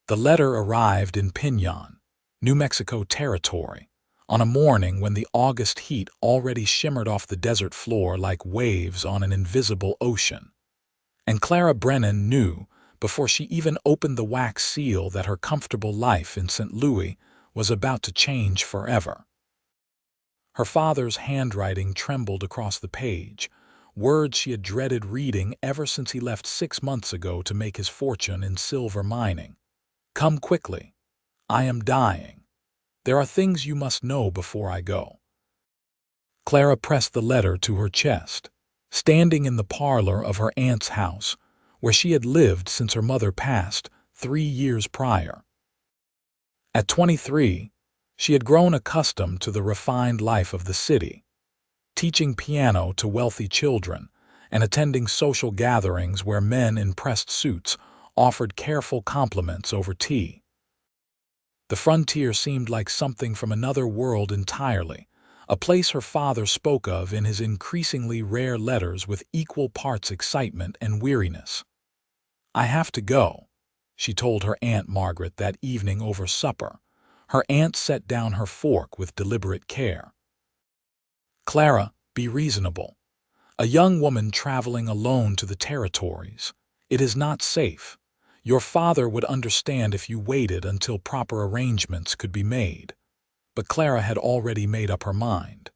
The letter arrived in Piñon, New Mexico territory, on a morning when the August heat already shimmered off the desert floor like waves on an invisible ocean. And Clara Brennan knew, before she even opened the wax seal, that her comfortable life in St. Louis was about to change forever. Her father's handwriting trembled across the page, words she had dreaded reading ever since he left 6 months ago to make his fortune in silver mining. "Come quickly. I am dying. There are things you must know before I go." Clara pressed the letter to her chest, standing in the parlor of her aunt's house, where she had lived since her mother passed 3 years prior. At 23, she had grown accustomed to the refined life of the city, teaching piano to wealthy children and attending social gatherings where men in pressed suits offered careful compliments over tea. The frontier seemed like something from another world entirely, a place her father spoke of in his increasingly rare letters with equal parts excitement and weariness. "I have to go," she told her Aunt Margaret that evening over supper. Her aunt set down her fork with deliberate care. "Clara, be reasonable. A young woman traveling alone to the territories. It is not safe. Your father would understand if you waited until proper arrangements could be made." But Clara had already made up her mind.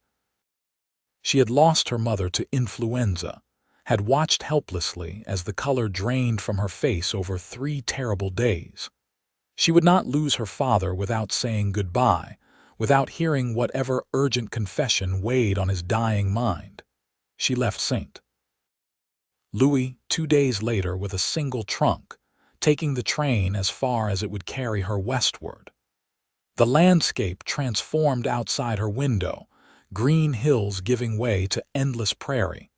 She had lost her mother to influenza, had watched helplessly as the color drained from her face over 3 terrible days. She would not lose her father without saying goodbye, without hearing whatever urgent confession weighed on his dying mind. She left St. Louis 2 days later with a single trunk, taking the train as far as it would carry her westward. The landscape transformed outside her window, green hills giving way to endless prairie,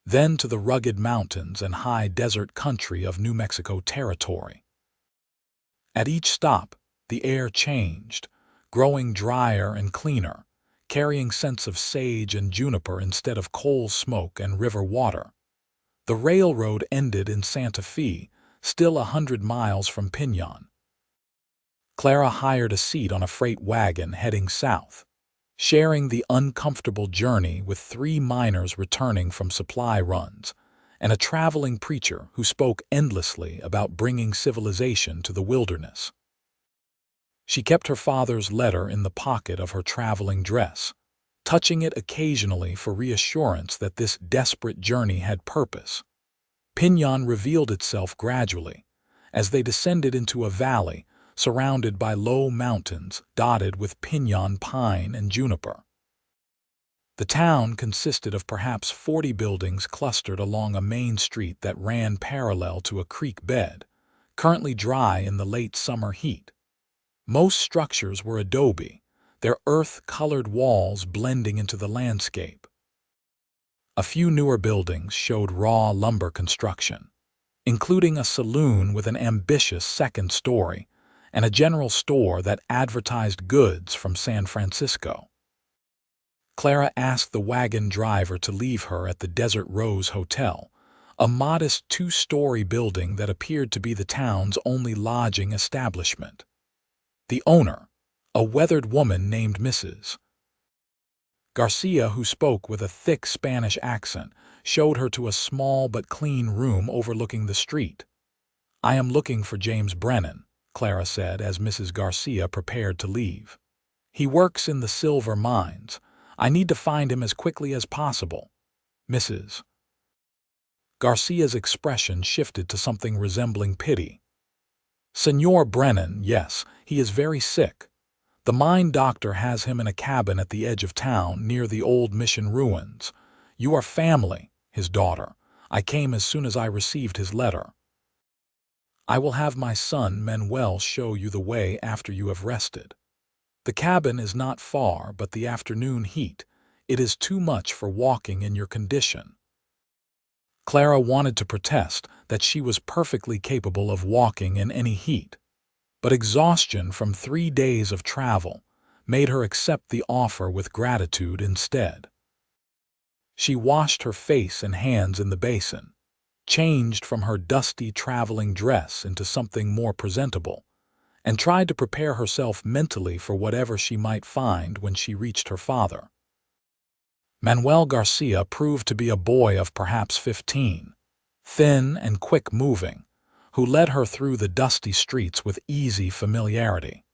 then to the rugged mountains and high desert country of New Mexico territory. At each stop, the air changed, growing drier and cleaner, carrying scents of sage and juniper instead of coal smoke and river water. The railroad ended in Santa Fe, still 100 miles from Piñon. Clara hired a seat on a freight wagon heading south, sharing the uncomfortable journey with 3 miners returning from supply runs, and a traveling preacher who spoke endlessly about bringing civilization to the wilderness. She kept her father's letter in the pocket of her traveling dress, touching it occasionally for reassurance that this desperate journey had purpose. Piñon revealed itself gradually, as they descended into a valley surrounded by low mountains dotted with piñon pine and juniper. The town consisted of perhaps 40 buildings clustered along a main street that ran parallel to a creek bed, currently dry in the late summer heat. Most structures were adobe, their earth-colored walls blending into the landscape. A few newer buildings showed raw lumber construction, including a saloon with an ambitious 2nd story and a general store that advertised goods from San Francisco. Clara asked the wagon driver to leave her at the Desert Rose Hotel, a modest 2-story building that appeared to be the town's only lodging establishment. The owner, a weathered woman named Mrs. Garcia, who spoke with a thick Spanish accent, showed her to a small but clean room overlooking the street. "I am looking for James Brennan," Clara said as Mrs. Garcia prepared to leave. "He works in the silver mines. I need to find him as quickly as possible." Mrs. Garcia's expression shifted to something resembling pity. "Senor Brennan, yes, he is very sick. The mine doctor has him in a cabin at the edge of town near the old mission ruins. You are family, his daughter. I came as soon as I received his letter. I will have my son Manuel show you the way after you have rested. The cabin is not far, but the afternoon heat, it is too much for walking in your condition." Clara wanted to protest that she was perfectly capable of walking in any heat, but exhaustion from 3 days of travel made her accept the offer with gratitude instead. She washed her face and hands in the basin, changed from her dusty traveling dress into something more presentable, and tried to prepare herself mentally for whatever she might find when she reached her father. Manuel Garcia proved to be a boy of perhaps 15, thin and quick-moving, who led her through the dusty streets with easy familiarity.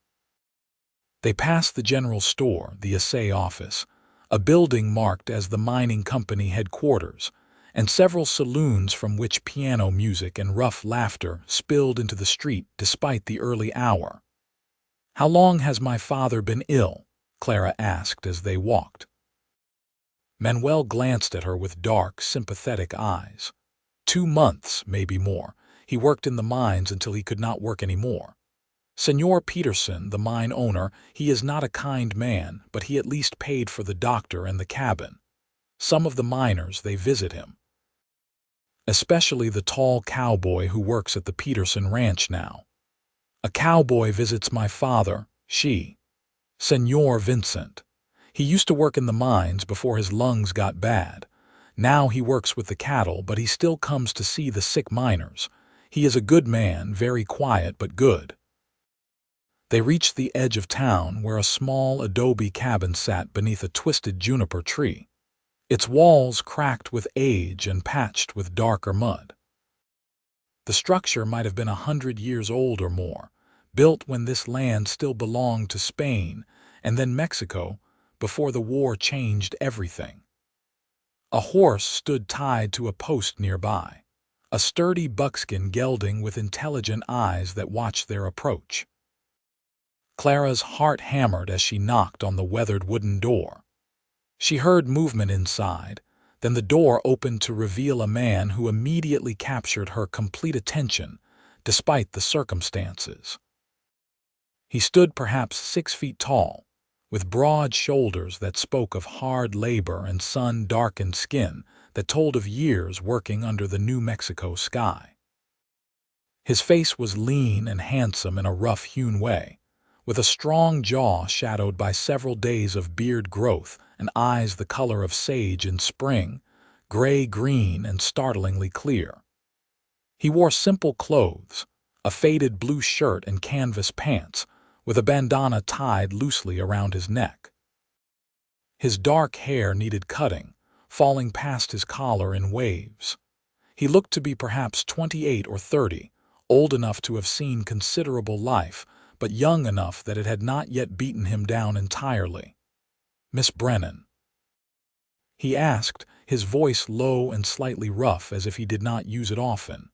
They passed the general store, the assay office, a building marked as the mining company headquarters, and several saloons from which piano music and rough laughter spilled into the street despite the early hour. "How long has my father been ill?" Clara asked as they walked. Manuel glanced at her with dark, sympathetic eyes. 2 months, maybe more. He worked in the mines until he could not work any more. Senor Peterson, the mine owner, he is not a kind man, but he at least paid for the doctor and the cabin. Some of the miners, they visit him. Especially the tall cowboy who works at the Peterson ranch now. "A cowboy visits my father, Senor Vincent. He used to work in the mines before his lungs got bad. Now he works with the cattle, but he still comes to see the sick miners. He is a good man, very quiet but good." They reached the edge of town where a small adobe cabin sat beneath a twisted juniper tree, its walls cracked with age and patched with darker mud. The structure might have been 100 years old or more, built when this land still belonged to Spain and then Mexico, before the war changed everything. A horse stood tied to a post nearby, a sturdy buckskin gelding with intelligent eyes that watched their approach. Clara's heart hammered as she knocked on the weathered wooden door. She heard movement inside, then the door opened to reveal a man who immediately captured her complete attention, despite the circumstances. He stood perhaps 6 feet tall, with broad shoulders that spoke of hard labor and sun-darkened skin that told of years working under the New Mexico sky. His face was lean and handsome in a rough-hewn way, with a strong jaw shadowed by several days of beard growth and eyes the color of sage in spring, gray-green and startlingly clear. He wore simple clothes, a faded blue shirt and canvas pants, with a bandana tied loosely around his neck. His dark hair needed cutting, falling past his collar in waves. He looked to be perhaps 28 or 30, old enough to have seen considerable life, but young enough that it had not yet beaten him down entirely. "Miss Brennan?" he asked, his voice low and slightly rough as if he did not use it often.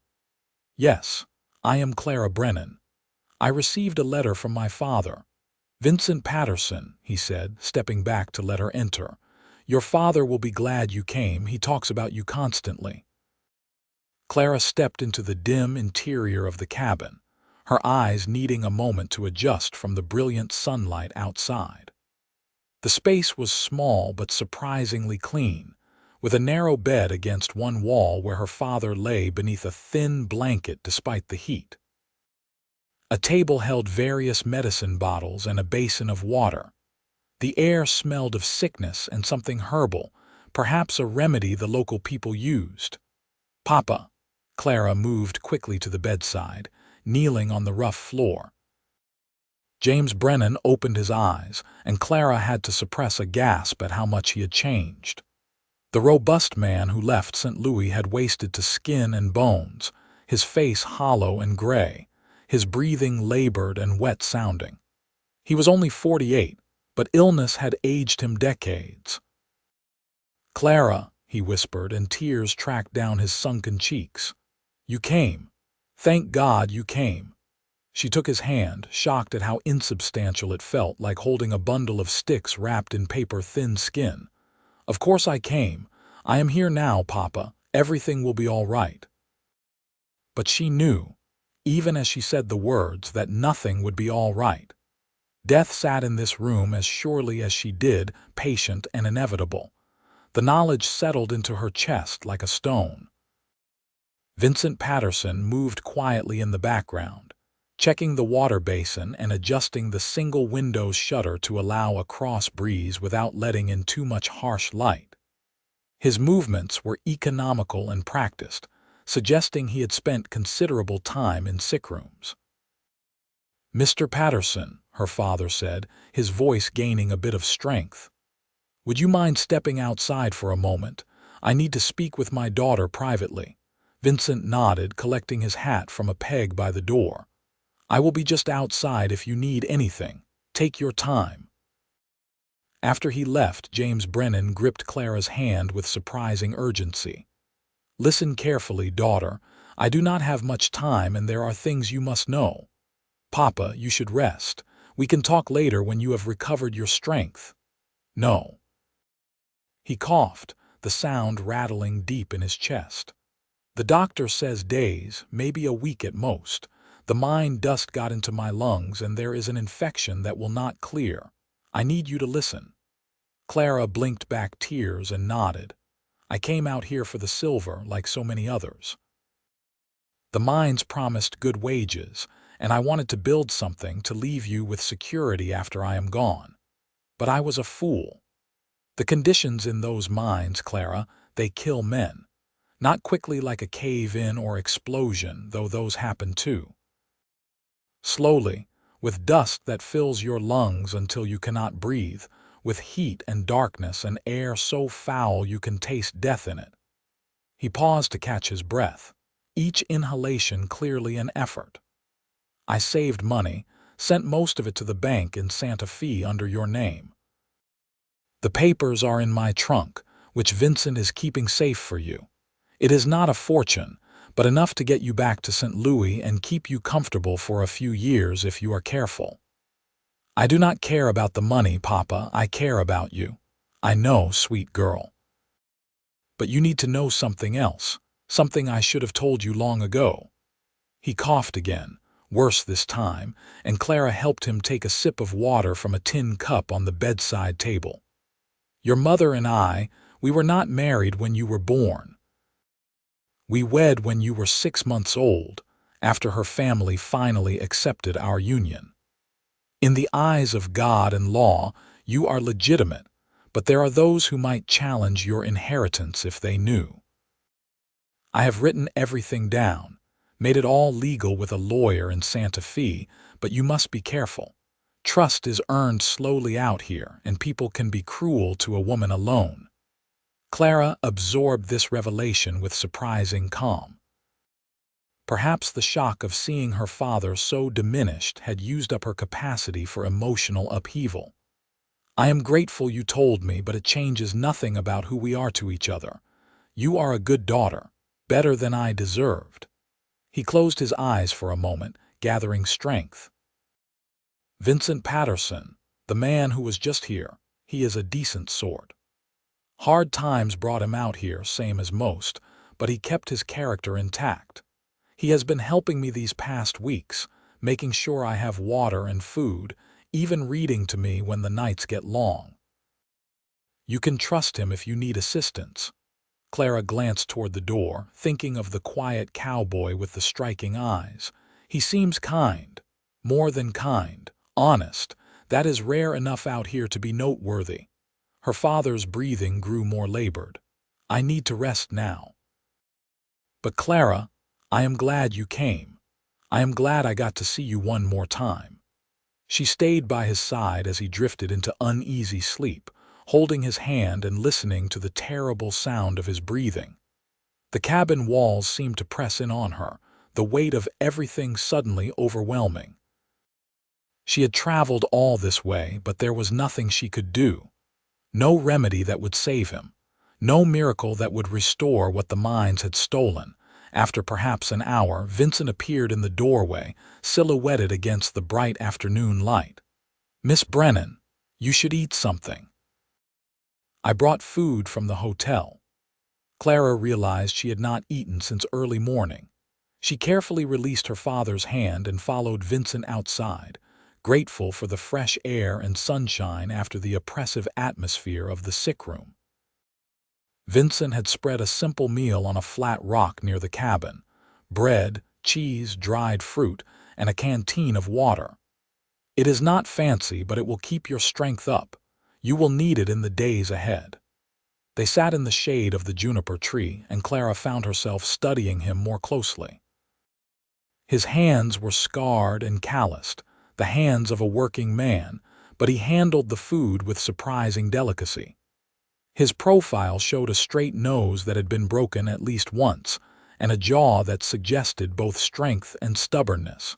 "Yes, I am Clara Brennan. I received a letter from my father. Vincent Patterson," he said, stepping back to let her enter. "Your father will be glad you came. He talks about you constantly." Clara stepped into the dim interior of the cabin, her eyes needing a moment to adjust from the brilliant sunlight outside. The space was small but surprisingly clean, with a narrow bed against one wall where her father lay beneath a thin blanket despite the heat. A table held various medicine bottles and a basin of water. The air smelled of sickness and something herbal, perhaps a remedy the local people used. "Papa." Clara moved quickly to the bedside, kneeling on the rough floor. James Brennan opened his eyes, and Clara had to suppress a gasp at how much he had changed. The robust man who left St. Louis had wasted to skin and bones, his face hollow and gray, his breathing labored and wet-sounding. He was only 48, but illness had aged him decades. "Clara," he whispered, and tears tracked down his sunken cheeks. "You came. Thank God you came." She took his hand, shocked at how insubstantial it felt, like holding a bundle of sticks wrapped in paper-thin skin. "Of course I came. I am here now, Papa. Everything will be all right." But she knew, even as she said the words, that nothing would be all right. Death sat in this room as surely as she did, patient and inevitable. The knowledge settled into her chest like a stone. Vincent Patterson moved quietly in the background, checking the water basin and adjusting the single window's shutter to allow a cross breeze without letting in too much harsh light. His movements were economical and practiced, suggesting he had spent considerable time in sick rooms. Mr. Patterson, her father said, his voice gaining a bit of strength. Would you mind stepping outside for a moment? I need to speak with my daughter privately. Vincent nodded, collecting his hat from a peg by the door. I will be just outside if you need anything. Take your time. After he left, James Brennan gripped Clara's hand with surprising urgency. Listen carefully, daughter. I do not have much time and there are things you must know. Papa, you should rest. We can talk later when you have recovered your strength. No. He coughed, the sound rattling deep in his chest. The doctor says days, maybe a week at most. The mine dust got into my lungs and there is an infection that will not clear. I need you to listen. Clara blinked back tears and nodded. I came out here for the silver like so many others. The mines promised good wages, and I wanted to build something to leave you with security after I am gone. But I was a fool. The conditions in those mines, Clara, they kill men. Not quickly like a cave-in or explosion, though those happen too. Slowly, with dust that fills your lungs until you cannot breathe, with heat and darkness and air so foul you can taste death in it. He paused to catch his breath, each inhalation clearly an effort. I saved money, sent most of it to the bank in Santa Fe under your name. The papers are in my trunk, which Vincent is keeping safe for you. It is not a fortune, but enough to get you back to St. Louis and keep you comfortable for a few years if you are careful. I do not care about the money, Papa. I care about you. I know, sweet girl. But you need to know something else, something I should have told you long ago. He coughed again, worse this time, and Clara helped him take a sip of water from a tin cup on the bedside table. Your mother and I, we were not married when you were born. We wed when you were 6 months old, after her family finally accepted our union. In the eyes of God and law, you are legitimate, but there are those who might challenge your inheritance if they knew. I have written everything down, made it all legal with a lawyer in Santa Fe, but you must be careful. Trust is earned slowly out here, and people can be cruel to a woman alone. Clara absorbed this revelation with surprising calm. Perhaps the shock of seeing her father so diminished had used up her capacity for emotional upheaval. I am grateful you told me, but it changes nothing about who we are to each other. You are a good daughter, better than I deserved. He closed his eyes for a moment, gathering strength. Vincent Patterson, the man who was just here, he is a decent sort. Hard times brought him out here, same as most, but he kept his character intact. He has been helping me these past weeks, making sure I have water and food, even reading to me when the nights get long. You can trust him if you need assistance. Clara glanced toward the door, thinking of the quiet cowboy with the striking eyes. He seems kind, more than kind, honest. That is rare enough out here to be noteworthy. Her father's breathing grew more labored. I need to rest now. But Clara, I am glad you came. I am glad I got to see you one more time. She stayed by his side as he drifted into uneasy sleep, holding his hand and listening to the terrible sound of his breathing. The cabin walls seemed to press in on her, the weight of everything suddenly overwhelming. She had traveled all this way, but there was nothing she could do. No remedy that would save him. No miracle that would restore what the mines had stolen. After perhaps an hour, Vincent appeared in the doorway, silhouetted against the bright afternoon light. Miss Brennan, you should eat something. I brought food from the hotel. Clara realized she had not eaten since early morning. She carefully released her father's hand and followed Vincent outside, grateful for the fresh air and sunshine after the oppressive atmosphere of the sick room. Vincent had spread a simple meal on a flat rock near the cabin: bread, cheese, dried fruit, and a canteen of water. It is not fancy, but it will keep your strength up. You will need it in the days ahead. They sat in the shade of the juniper tree, and Clara found herself studying him more closely. His hands were scarred and calloused, the hands of a working man, but he handled the food with surprising delicacy. His profile showed a straight nose that had been broken at least once, and a jaw that suggested both strength and stubbornness.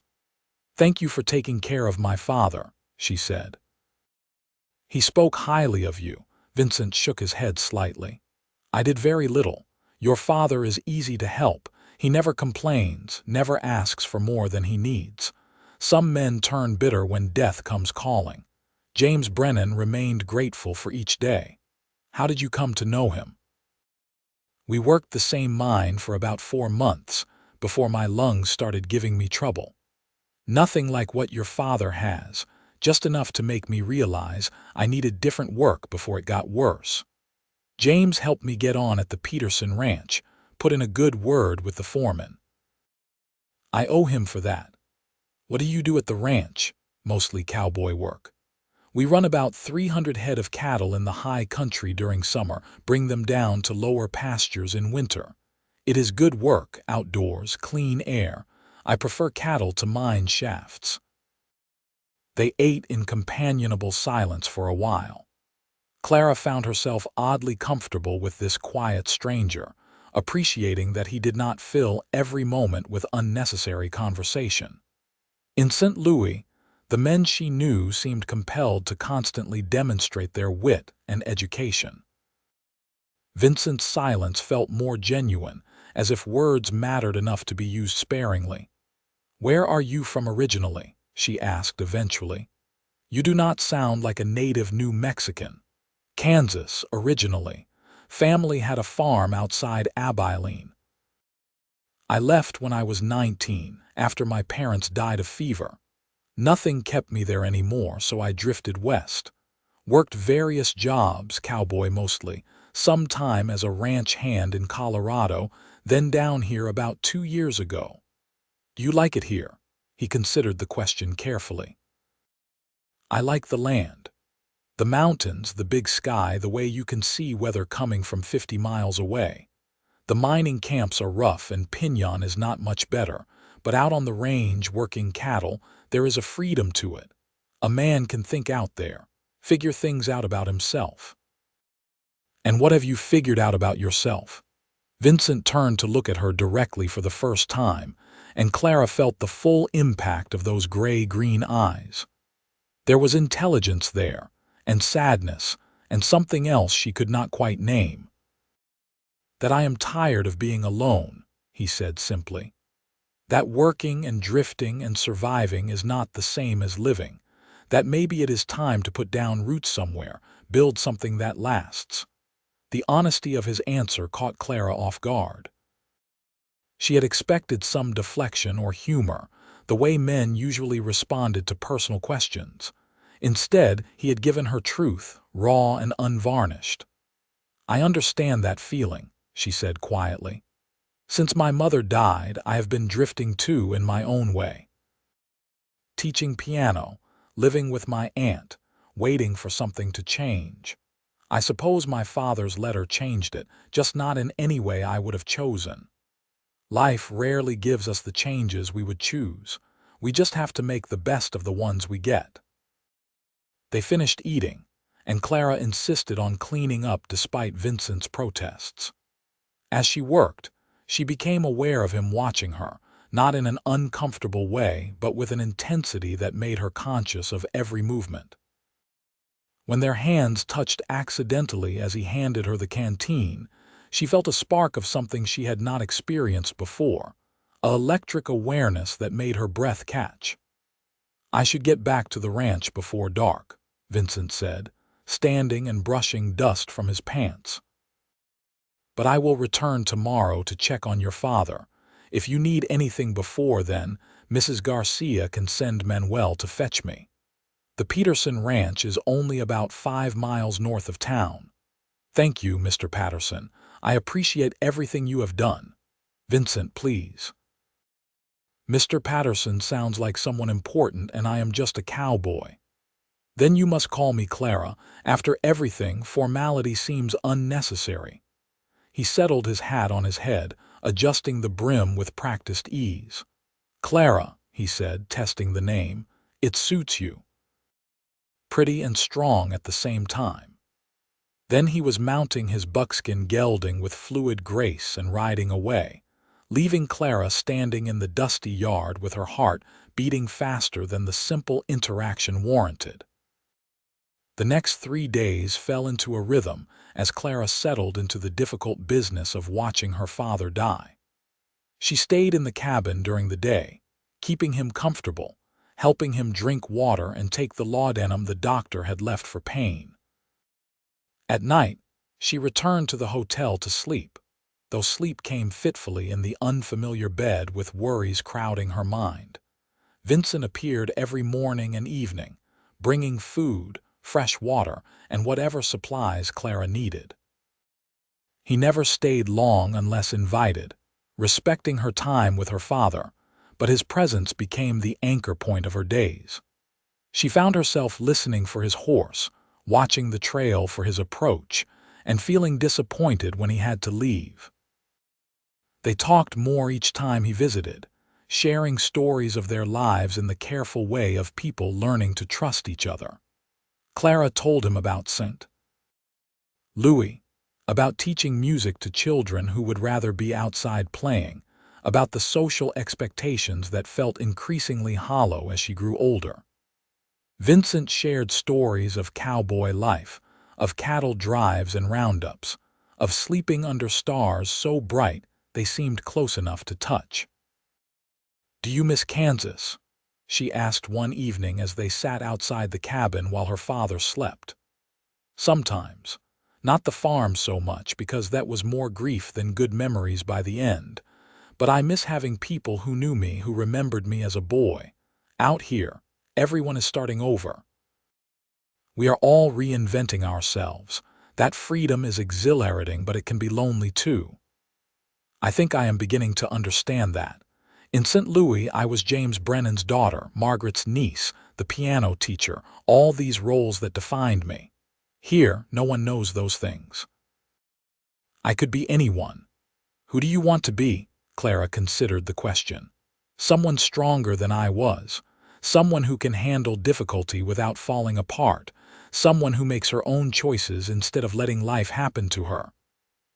"Thank you for taking care of my father," she said. "He spoke highly of you." Vincent shook his head slightly. "I did very little. Your father is easy to help. He never complains, never asks for more than he needs. Some men turn bitter when death comes calling. James Brennan remained grateful for each day. How did you come to know him?" "We worked the same mine for about 4 months before my lungs started giving me trouble. Nothing like what your father has, just enough to make me realize I needed different work before it got worse. James helped me get on at the Patterson ranch, put in a good word with the foreman. I owe him for that." "What do you do at the ranch?" "Mostly cowboy work. We run about 300 head of cattle in the high country during summer, bring them down to lower pastures in winter. It is good work, outdoors, clean air. I prefer cattle to mine shafts." They ate in companionable silence for a while. Clara found herself oddly comfortable with this quiet stranger, appreciating that he did not fill every moment with unnecessary conversation. In St. Louis, the men she knew seemed compelled to constantly demonstrate their wit and education. Vincent's silence felt more genuine, as if words mattered enough to be used sparingly. "Where are you from originally?" she asked eventually. "You do not sound like a native New Mexican." "Kansas, originally. Family had a farm outside Abilene. I left when I was 19, after my parents died of fever. Nothing kept me there anymore, so I drifted west. Worked various jobs, cowboy mostly, some time as a ranch hand in Colorado, then down here about 2 years ago." "Do you like it here?" He considered the question carefully. "I like the land. The mountains, the big sky, the way you can see weather coming from 50 miles away. The mining camps are rough and Piñon is not much better, but out on the range working cattle, there is a freedom to it. A man can think out there, figure things out about himself." "And what have you figured out about yourself?" Vincent turned to look at her directly for the first time, and Clara felt the full impact of those gray-green eyes. There was intelligence there, and sadness, and something else she could not quite name. "That I am tired of being alone," he said simply. "That working and drifting and surviving is not the same as living. That maybe it is time to put down roots somewhere, build something that lasts." The honesty of his answer caught Clara off guard. She had expected some deflection or humor, the way men usually responded to personal questions. Instead, he had given her truth, raw and unvarnished. "I understand that feeling," she said quietly. "Since my mother died, I have been drifting too in my own way. Teaching piano, living with my aunt, waiting for something to change. I suppose my father's letter changed it, just not in any way I would have chosen. Life rarely gives us the changes we would choose. We just have to make the best of the ones we get." They finished eating, and Clara insisted on cleaning up despite Vincent's protests. As she worked, she became aware of him watching her, not in an uncomfortable way, but with an intensity that made her conscious of every movement. When their hands touched accidentally as he handed her the canteen, she felt a spark of something she had not experienced before, an electric awareness that made her breath catch. "I should get back to the ranch before dark," Vincent said, standing and brushing dust from his pants. "But I will return tomorrow to check on your father. If you need anything before then, Mrs. Garcia can send Manuel to fetch me. The Patterson Ranch is only about 5 miles north of town. Thank you, Mr. Patterson. I appreciate everything you have done. Vincent, please." "Mr. Patterson sounds like someone important and I am just a cowboy." "Then you must call me Clara. After everything, formality seems unnecessary." He settled his hat on his head, adjusting the brim with practiced ease. "Clara," he said, testing the name. It suits you. Pretty and strong at the same time. Then he was mounting his buckskin gelding with fluid grace and riding away, leaving Clara standing in the dusty yard with her heart beating faster than the simple interaction warranted. The next 3 days fell into a rhythm as Clara settled into the difficult business of watching her father die. She stayed in the cabin during the day, keeping him comfortable, helping him drink water and take the laudanum the doctor had left for pain. At night, she returned to the hotel to sleep, though sleep came fitfully in the unfamiliar bed with worries crowding her mind. Vincent appeared every morning and evening, bringing food, fresh water, and whatever supplies Clara needed. He never stayed long unless invited, respecting her time with her father, but his presence became the anchor point of her days. She found herself listening for his horse, watching the trail for his approach, and feeling disappointed when he had to leave. They talked more each time he visited, sharing stories of their lives in the careful way of people learning to trust each other. Clara told him about St. Louis, about teaching music to children who would rather be outside playing, about the social expectations that felt increasingly hollow as she grew older. Vincent shared stories of cowboy life, of cattle drives and roundups, of sleeping under stars so bright they seemed close enough to touch. "Do you miss Kansas?" she asked one evening as they sat outside the cabin while her father slept. "Sometimes. Not the farm so much, because that was more grief than good memories by the end. But I miss having people who knew me, who remembered me as a boy. Out here, everyone is starting over. We are all reinventing ourselves. That freedom is exhilarating, but it can be lonely too. I think I am beginning to understand that. In St. Louis, I was James Brennan's daughter, Margaret's niece, the piano teacher, all these roles that defined me. Here, no one knows those things. I could be anyone." "Who do you want to be?" Clara considered the question. "Someone stronger than I was. Someone who can handle difficulty without falling apart. Someone who makes her own choices instead of letting life happen to her."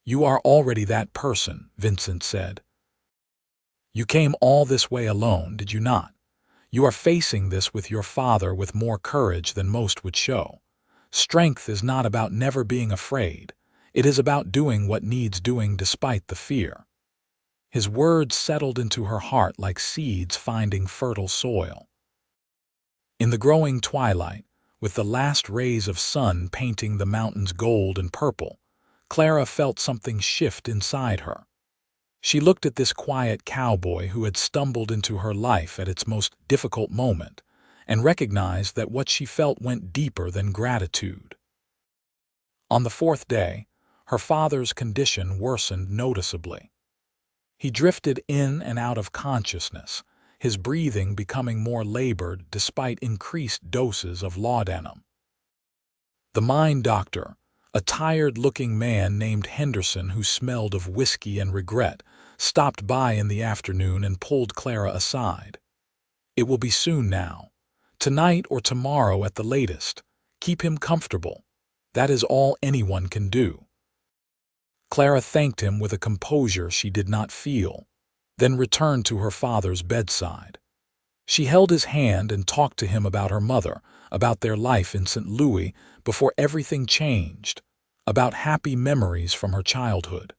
"You are already that person," Vincent said. "You came all this way alone, did you not? You are facing this with your father with more courage than most would show. Strength is not about never being afraid. It is about doing what needs doing despite the fear." His words settled into her heart like seeds finding fertile soil. In the growing twilight, with the last rays of sun painting the mountains gold and purple, Clara felt something shift inside her. She looked at this quiet cowboy who had stumbled into her life at its most difficult moment, and recognized that what she felt went deeper than gratitude. On the 4th day, her father's condition worsened noticeably. He drifted in and out of consciousness, his breathing becoming more labored despite increased doses of laudanum. The mine doctor, a tired-looking man named Henderson who smelled of whiskey and regret, stopped by in the afternoon and pulled Clara aside. "It will be soon now. Tonight or tomorrow at the latest. Keep him comfortable. That is all anyone can do." Clara thanked him with a composure she did not feel, then returned to her father's bedside. She held his hand and talked to him about her mother, about their life in St. Louis before everything changed, about happy memories from her childhood.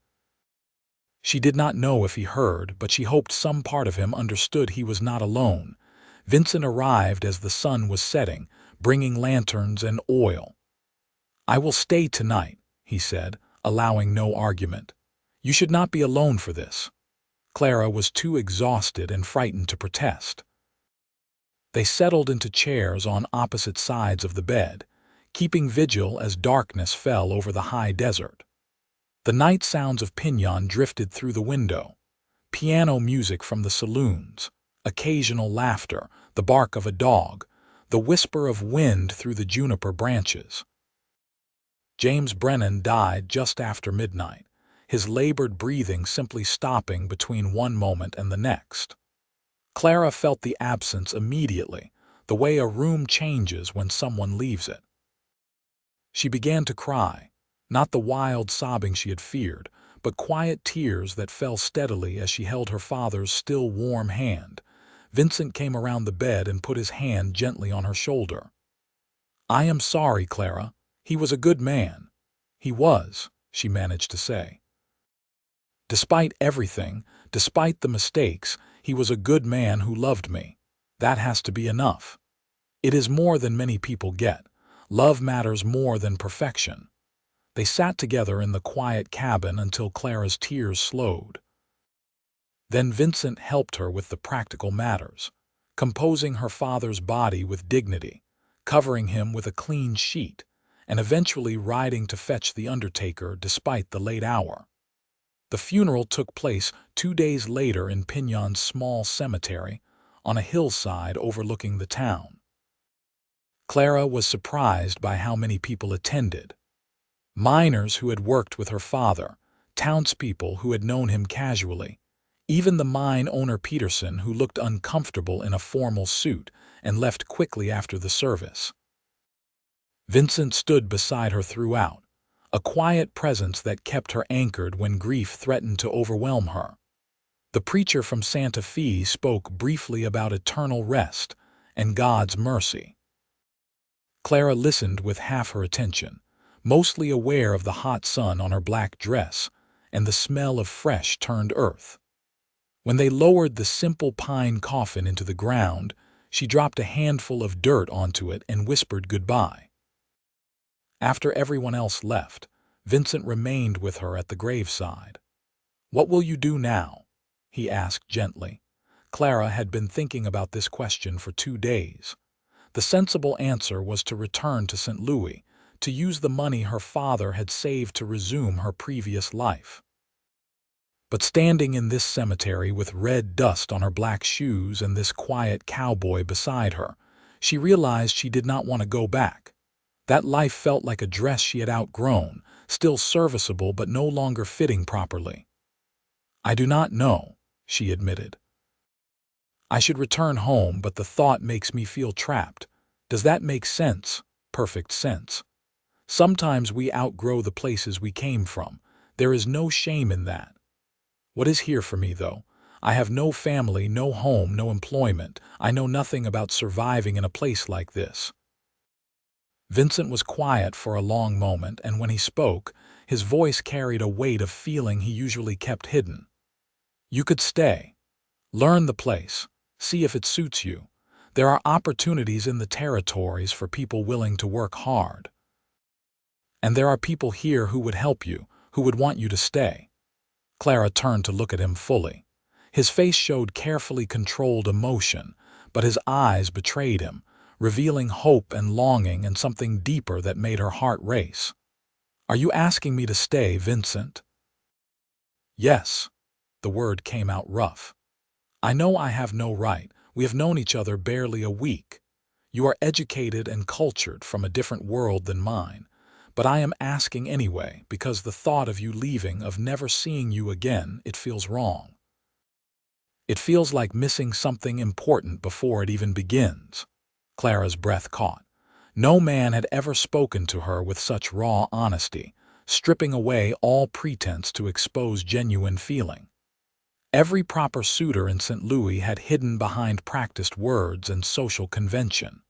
She did not know if he heard, but she hoped some part of him understood he was not alone. Vincent arrived as the sun was setting, bringing lanterns and oil. "I will stay tonight," he said, allowing no argument. "You should not be alone for this." Clara was too exhausted and frightened to protest. They settled into chairs on opposite sides of the bed, keeping vigil as darkness fell over the high desert. The night sounds of Piñon drifted through the window, piano music from the saloons, occasional laughter, the bark of a dog, the whisper of wind through the juniper branches. James Brennan died just after midnight, his labored breathing simply stopping between one moment and the next. Clara felt the absence immediately, the way a room changes when someone leaves it. She began to cry, not the wild sobbing she had feared, but quiet tears that fell steadily as she held her father's still warm hand. Vincent came around the bed and put his hand gently on her shoulder. "I am sorry, Clara. He was a good man." "He was," she managed to say. "Despite everything, despite the mistakes, he was a good man who loved me. That has to be enough. It is more than many people get. Love matters more than perfection." They sat together in the quiet cabin until Clara's tears slowed. Then Vincent helped her with the practical matters, composing her father's body with dignity, covering him with a clean sheet, and eventually riding to fetch the undertaker despite the late hour. The funeral took place 2 days later in Piñon's small cemetery, on a hillside overlooking the town. Clara was surprised by how many people attended. Miners who had worked with her father, townspeople who had known him casually, even the mine owner Peterson, who looked uncomfortable in a formal suit and left quickly after the service. Vincent stood beside her throughout, a quiet presence that kept her anchored when grief threatened to overwhelm her. The preacher from Santa Fe spoke briefly about eternal rest and God's mercy. Clara listened with half her attention, mostly aware of the hot sun on her black dress and the smell of fresh turned earth. When they lowered the simple pine coffin into the ground, she dropped a handful of dirt onto it and whispered goodbye. After everyone else left, Vincent remained with her at the graveside. "What will you do now?" he asked gently. Clara had been thinking about this question for 2 days. The sensible answer was to return to St. Louis, to use the money her father had saved to resume her previous life. But standing in this cemetery with red dust on her black shoes and this quiet cowboy beside her, she realized she did not want to go back. That life felt like a dress she had outgrown, still serviceable but no longer fitting properly. "I do not know," she admitted. "I should return home, but the thought makes me feel trapped. Does that make sense?" "Perfect sense. Sometimes we outgrow the places we came from. There is no shame in that. What is here for me, though? I have no family, no home, no employment. I know nothing about surviving in a place like this." Vincent was quiet for a long moment, and when he spoke, his voice carried a weight of feeling he usually kept hidden. "You could stay. Learn the place. See if it suits you. There are opportunities in the territories for people willing to work hard. And there are people here who would help you, who would want you to stay." Clara turned to look at him fully. His face showed carefully controlled emotion, but his eyes betrayed him, revealing hope and longing and something deeper that made her heart race. "Are you asking me to stay, Vincent?" "Yes." The word came out rough. "I know I have no right. We have known each other barely a week. You are educated and cultured from a different world than mine. But I am asking anyway, because the thought of you leaving, of never seeing you again, it feels wrong. It feels like missing something important before it even begins." Clara's breath caught. No man had ever spoken to her with such raw honesty, stripping away all pretense to expose genuine feeling. Every proper suitor in St. Louis had hidden behind practiced words and social convention.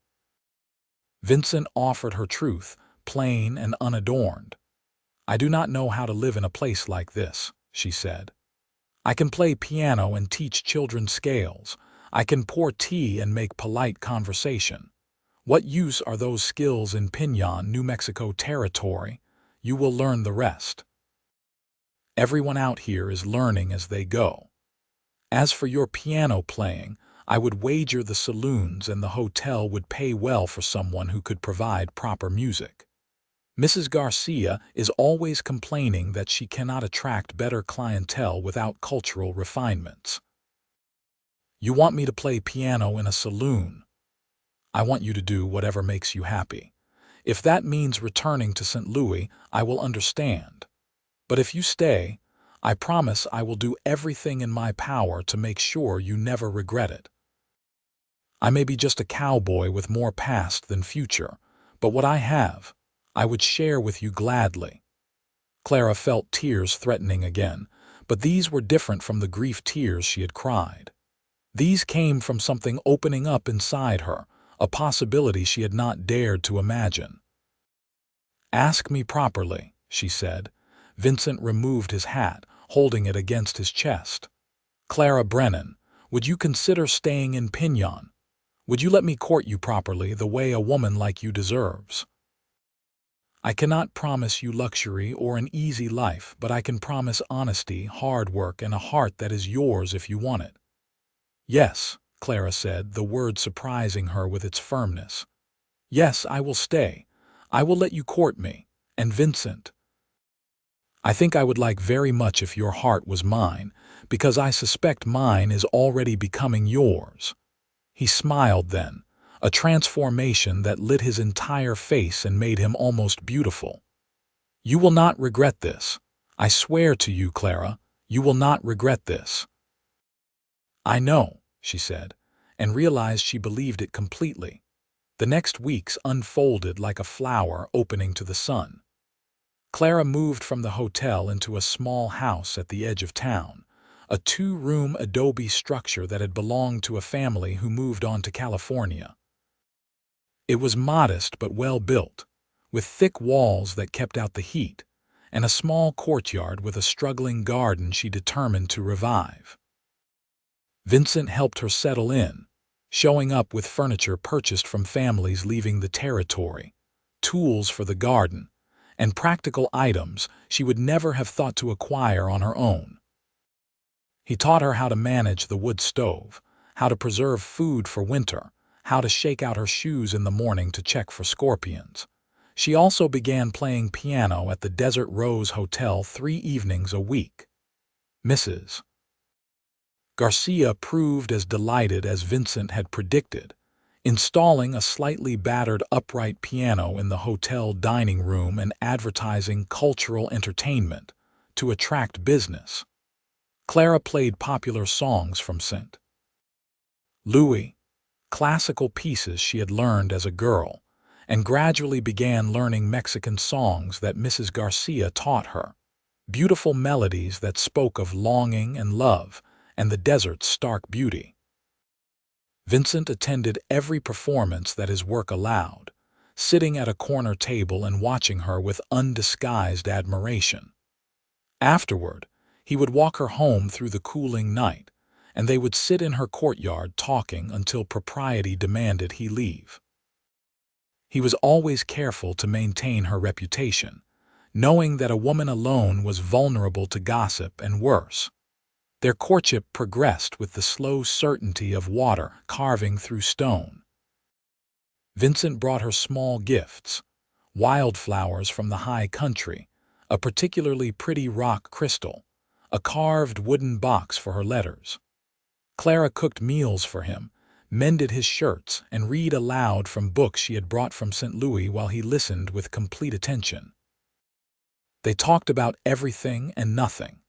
Vincent offered her truth, plain and unadorned. "I do not know how to live in a place like this," she said. "I can play piano and teach children scales. I can pour tea and make polite conversation. What use are those skills in Piñon, New Mexico territory? You will learn the rest. Everyone out here is learning as they go. As for your piano playing, I would wager the saloons and the hotel would pay well for someone who could provide proper music. Mrs. Garcia is always complaining that she cannot attract better clientele without cultural refinements. You want me to play piano in a saloon? I want you to do whatever makes you happy. If that means returning to St. Louis, I will understand. But if you stay, I promise I will do everything in my power to make sure you never regret it." I may be just a cowboy with more past than future, but what I have, I would share with you gladly." Clara felt tears threatening again, but these were different from the grief tears she had cried. These came from something opening up inside her, a possibility she had not dared to imagine. "Ask me properly," she said. Vincent removed his hat, holding it against his chest. "Clara Brennan, would you consider staying in Piñon? Would you let me court you properly the way a woman like you deserves? I cannot promise you luxury or an easy life, but I can promise honesty, hard work, and a heart that is yours if you want it." "Yes," Clara said, the word surprising her with its firmness. "Yes, I will stay. I will let you court me. And Vincent, I think I would like very much if your heart was mine, because I suspect mine is already becoming yours." He smiled then, a transformation that lit his entire face and made him almost beautiful. "You will not regret this. I swear to you, Clara, you will not regret this." "I know," she said, and realized she believed it completely. The next weeks unfolded like a flower opening to the sun. Clara moved from the hotel into a small house at the edge of town, a 2-room adobe structure that had belonged to a family who moved on to California. It was modest but well built, with thick walls that kept out the heat, and a small courtyard with a struggling garden she determined to revive. Vincent helped her settle in, showing up with furniture purchased from families leaving the territory, tools for the garden, and practical items she would never have thought to acquire on her own. He taught her how to manage the wood stove, how to preserve food for winter, how to shake out her shoes in the morning to check for scorpions. She also began playing piano at the Desert Rose Hotel 3 evenings a week. Mrs. Garcia proved as delighted as Vincent had predicted, installing a slightly battered upright piano in the hotel dining room and advertising cultural entertainment to attract business. Clara played popular songs from St. Louis, classical pieces she had learned as a girl, and gradually began learning Mexican songs that Mrs. Garcia taught her, beautiful melodies that spoke of longing and love and the desert's stark beauty. Vincent attended every performance that his work allowed, sitting at a corner table and watching her with undisguised admiration. Afterward, he would walk her home through the cooling night, and they would sit in her courtyard talking until propriety demanded he leave. He was always careful to maintain her reputation, knowing that a woman alone was vulnerable to gossip and worse. Their courtship progressed with the slow certainty of water carving through stone. Vincent brought her small gifts, wildflowers from the high country, a particularly pretty rock crystal, a carved wooden box for her letters. Clara cooked meals for him, mended his shirts, and read aloud from books she had brought from St. Louis while he listened with complete attention. They talked about everything and nothing.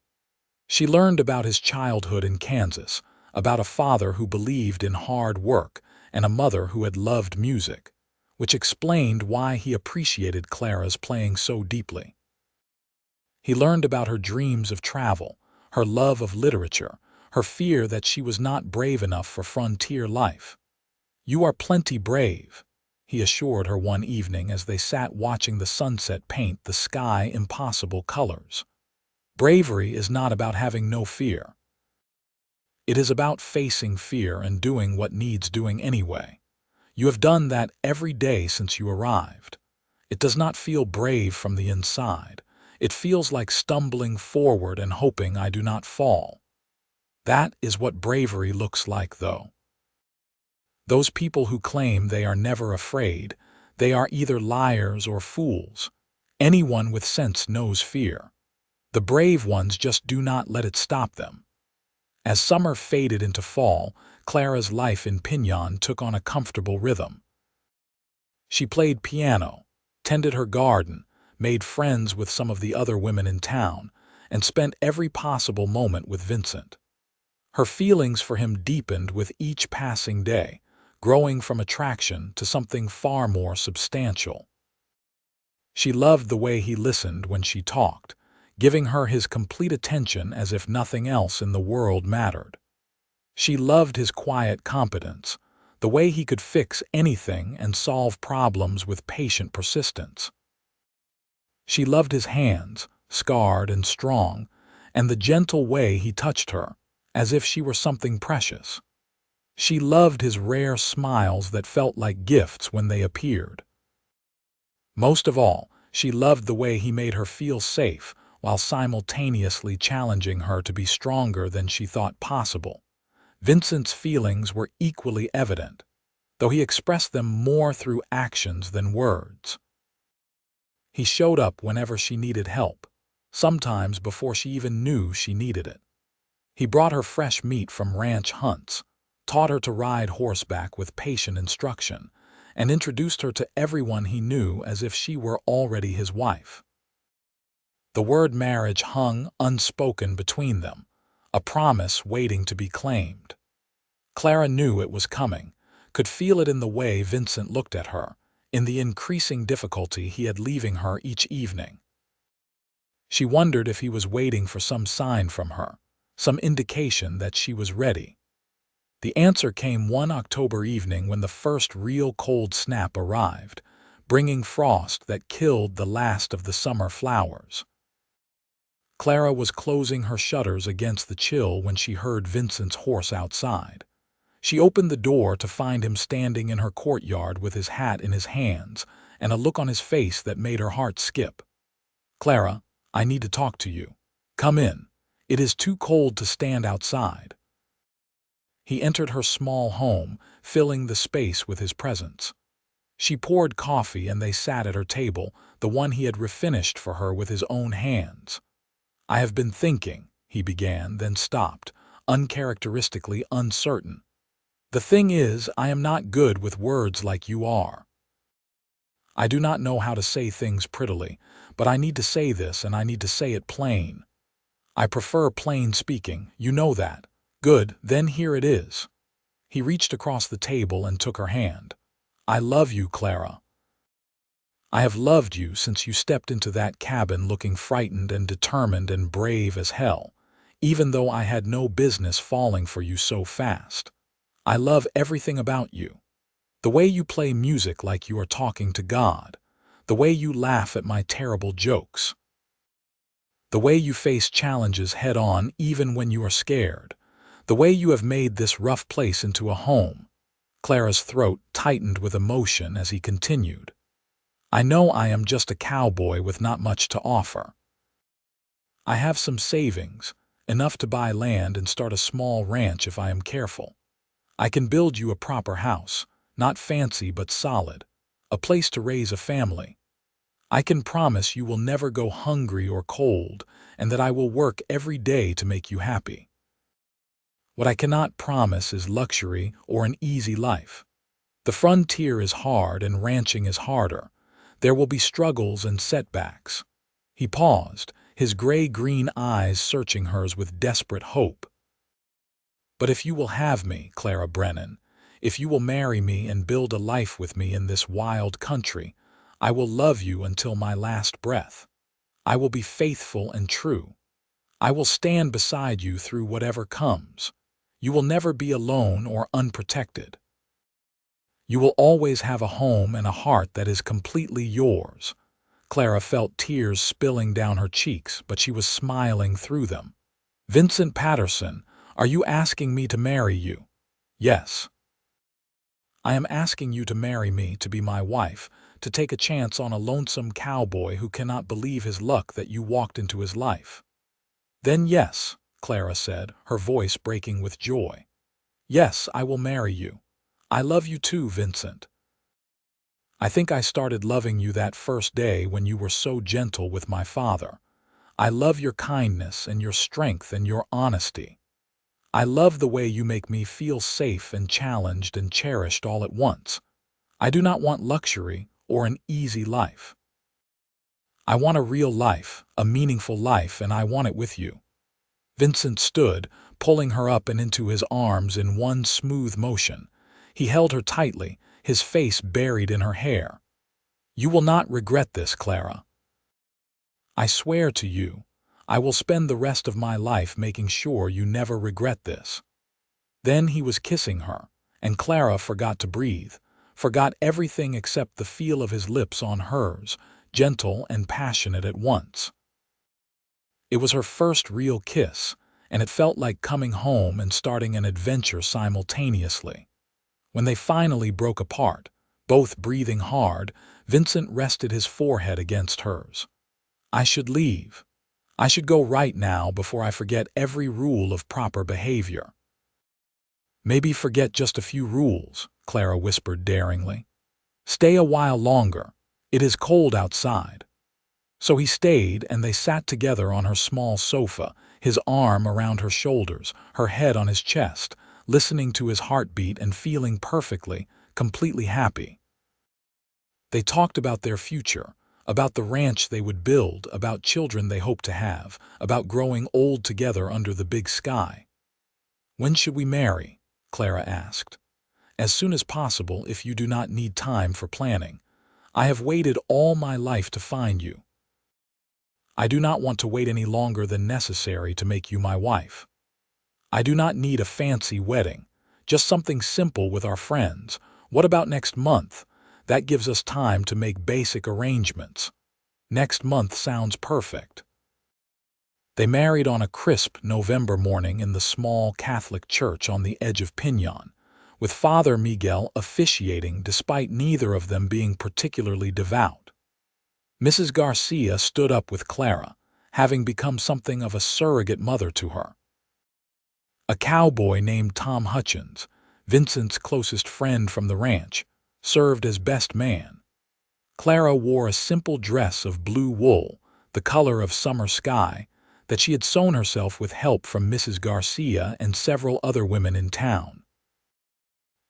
She learned about his childhood in Kansas, about a father who believed in hard work and a mother who had loved music, which explained why he appreciated Clara's playing so deeply. He learned about her dreams of travel, her love of literature, her fear that she was not brave enough for frontier life. "You are plenty brave," he assured her one evening as they sat watching the sunset paint the sky impossible colors. "Bravery is not about having no fear. It is about facing fear and doing what needs doing anyway. You have done that every day since you arrived. It does not feel brave from the inside. It feels like stumbling forward and hoping I do not fall. That is what bravery looks like, though. Those people who claim they are never afraid, they are either liars or fools. Anyone with sense knows fear. The brave ones just do not let it stop them." As summer faded into fall, Clara's life in Piñon took on a comfortable rhythm. She played piano, tended her garden, made friends with some of the other women in town, and spent every possible moment with Vincent. Her feelings for him deepened with each passing day, growing from attraction to something far more substantial. She loved the way he listened when she talked, giving her his complete attention as if nothing else in the world mattered. She loved his quiet competence, the way he could fix anything and solve problems with patient persistence. She loved his hands, scarred and strong, and the gentle way he touched her, as if she were something precious. She loved his rare smiles that felt like gifts when they appeared. Most of all, she loved the way he made her feel safe while simultaneously challenging her to be stronger than she thought possible. Vincent's feelings were equally evident, though he expressed them more through actions than words. He showed up whenever she needed help, sometimes before she even knew she needed it. He brought her fresh meat from ranch hunts, taught her to ride horseback with patient instruction, and introduced her to everyone he knew as if she were already his wife. The word marriage hung unspoken between them, a promise waiting to be claimed. Clara knew it was coming, could feel it in the way Vincent looked at her, in the increasing difficulty he had leaving her each evening. She wondered if he was waiting for some sign from her, some indication that she was ready. The answer came one October evening when the first real cold snap arrived, bringing frost that killed the last of the summer flowers. Clara was closing her shutters against the chill when she heard Vincent's horse outside. She opened the door to find him standing in her courtyard with his hat in his hands and a look on his face that made her heart skip. "Clara, I need to talk to you. Come in. It is too cold to stand outside." He entered her small home, filling the space with his presence. She poured coffee and they sat at her table, the one he had refinished for her with his own hands. "I have been thinking," he began, then stopped, uncharacteristically uncertain. "The thing is, I am not good with words like you are. I do not know how to say things prettily, but I need to say this and I need to say it plain. I prefer plain speaking, you know that. Good, then here it is." He reached across the table and took her hand. "I love you, Clara. I have loved you since you stepped into that cabin looking frightened and determined and brave as hell, even though I had no business falling for you so fast. I love everything about you. The way you play music like you are talking to God. The way you laugh at my terrible jokes. The way you face challenges head-on even when you are scared. The way you have made this rough place into a home." Clara's throat tightened with emotion as he continued. "I know I am just a cowboy with not much to offer. I have some savings, enough to buy land and start a small ranch if I am careful. I can build you a proper house, not fancy but solid, a place to raise a family. I can promise you will never go hungry or cold, and that I will work every day to make you happy. What I cannot promise is luxury or an easy life. The frontier is hard and ranching is harder. There will be struggles and setbacks." He paused, his gray-green eyes searching hers with desperate hope. "But if you will have me, Clara Brennan, if you will marry me and build a life with me in this wild country, I will love you until my last breath. I will be faithful and true. I will stand beside you through whatever comes. You will never be alone or unprotected. You will always have a home and a heart that is completely yours." Clara felt tears spilling down her cheeks, but she was smiling through them. "Vincent Patterson, are you asking me to marry you?" "Yes. I am asking you to marry me, to be my wife, to take a chance on a lonesome cowboy who cannot believe his luck that you walked into his life." "Then yes," Clara said, her voice breaking with joy. "Yes, I will marry you. I love you too, Vincent. I think I started loving you that first day when you were so gentle with my father. I love your kindness and your strength and your honesty. I love the way you make me feel safe and challenged and cherished all at once. I do not want luxury or an easy life. I want a real life, a meaningful life, and I want it with you." Vincent stood, pulling her up and into his arms in one smooth motion. He held her tightly, his face buried in her hair. "You will not regret this, Clara. I swear to you, I will spend the rest of my life making sure you never regret this." Then he was kissing her, and Clara forgot to breathe, forgot everything except the feel of his lips on hers, gentle and passionate at once. It was her first real kiss, and it felt like coming home and starting an adventure simultaneously. When they finally broke apart, both breathing hard, Vincent rested his forehead against hers. "I should leave. I should go right now before I forget every rule of proper behavior." "Maybe forget just a few rules," Clara whispered daringly. "Stay a while longer. It is cold outside." So he stayed, and they sat together on her small sofa, his arm around her shoulders, her head on his chest, listening to his heartbeat and feeling perfectly, completely happy. They talked about their future, about the ranch they would build, about children they hoped to have, about growing old together under the big sky. "When should we marry?" Clara asked. "As soon as possible if you do not need time for planning. I have waited all my life to find you. I do not want to wait any longer than necessary to make you my wife. I do not need a fancy wedding, just something simple with our friends. What about next month? That gives us time to make basic arrangements." "Next month sounds perfect." They married on a crisp November morning in the small Catholic church on the edge of Piñon, with Father Miguel officiating despite neither of them being particularly devout. Mrs. Garcia stood up with Clara, having become something of a surrogate mother to her. A cowboy named Tom Hutchins, Vincent's closest friend from the ranch, served as best man. Clara wore a simple dress of blue wool, the color of summer sky, that she had sewn herself with help from Mrs. Garcia and several other women in town.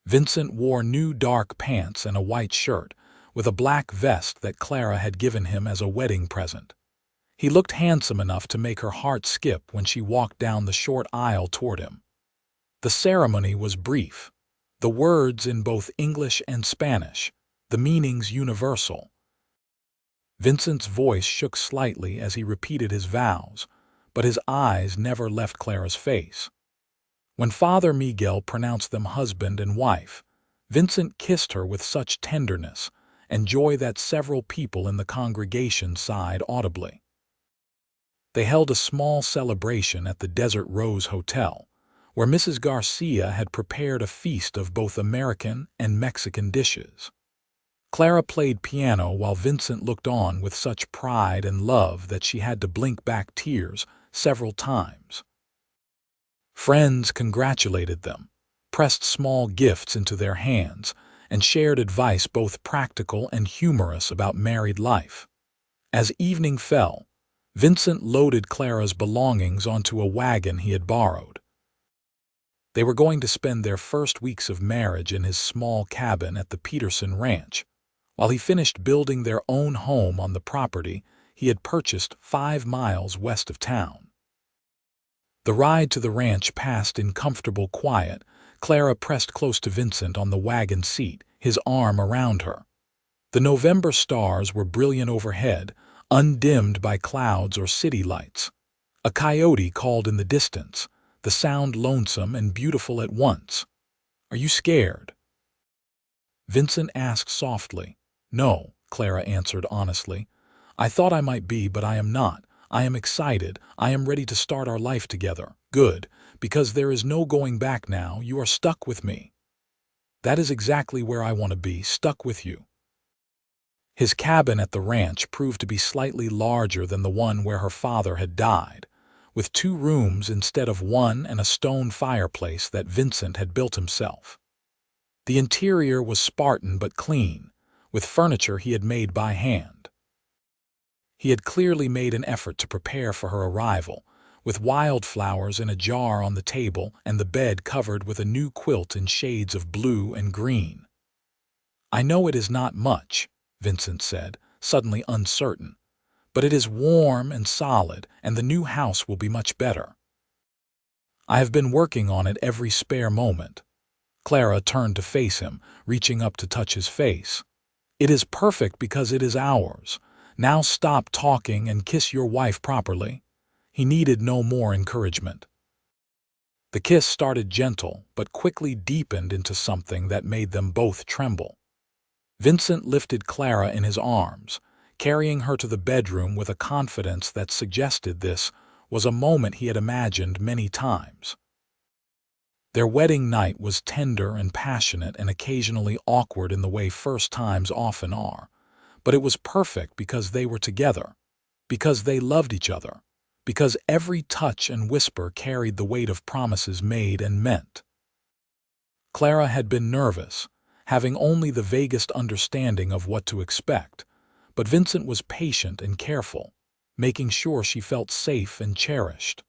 Vincent wore new dark pants and a white shirt, with a black vest that Clara had given him as a wedding present. He looked handsome enough to make her heart skip when she walked down the short aisle toward him. The ceremony was brief, the words in both English and Spanish, the meanings universal. Vincent's voice shook slightly as he repeated his vows, but his eyes never left Clara's face. When Father Miguel pronounced them husband and wife, Vincent kissed her with such tenderness and joy that several people in the congregation sighed audibly. They held a small celebration at the Desert Rose Hotel, where Mrs. Garcia had prepared a feast of both American and Mexican dishes. Clara played piano while Vincent looked on with such pride and love that she had to blink back tears several times. Friends congratulated them, pressed small gifts into their hands, and shared advice both practical and humorous about married life. As evening fell, Vincent loaded Clara's belongings onto a wagon he had borrowed. They were going to spend their first weeks of marriage in his small cabin at the Patterson Ranch, while he finished building their own home on the property he had purchased 5 miles west of town. The ride to the ranch passed in comfortable quiet. Clara pressed close to Vincent on the wagon seat, his arm around her. The November stars were brilliant overhead, undimmed by clouds or city lights. A coyote called in the distance, the sound lonesome and beautiful at once. "Are you scared?" Vincent asked softly. "No," Clara answered honestly. "I thought I might be, but I am not. I am excited. I am ready to start our life together. Good, because there is no going back now. You are stuck with me." "That is exactly where I want to be, stuck with you." His cabin at the ranch proved to be slightly larger than the one where her father had died, with 2 rooms instead of 1 and a stone fireplace that Vincent had built himself. The interior was Spartan but clean, with furniture he had made by hand. He had clearly made an effort to prepare for her arrival, with wildflowers in a jar on the table and the bed covered with a new quilt in shades of blue and green. "I know it is not much," Vincent said, suddenly uncertain, "but it is warm and solid, and the new house will be much better. I have been working on it every spare moment." Clara turned to face him, reaching up to touch his face. "It is perfect because it is ours. Now stop talking and kiss your wife properly." He needed no more encouragement. The kiss started gentle, but quickly deepened into something that made them both tremble. Vincent lifted Clara in his arms, carrying her to the bedroom with a confidence that suggested this was a moment he had imagined many times. Their wedding night was tender and passionate and occasionally awkward in the way first times often are, but it was perfect because they were together, because they loved each other, because every touch and whisper carried the weight of promises made and meant. Clara had been nervous, having only the vaguest understanding of what to expect, but Vincent was patient and careful, making sure she felt safe and cherished.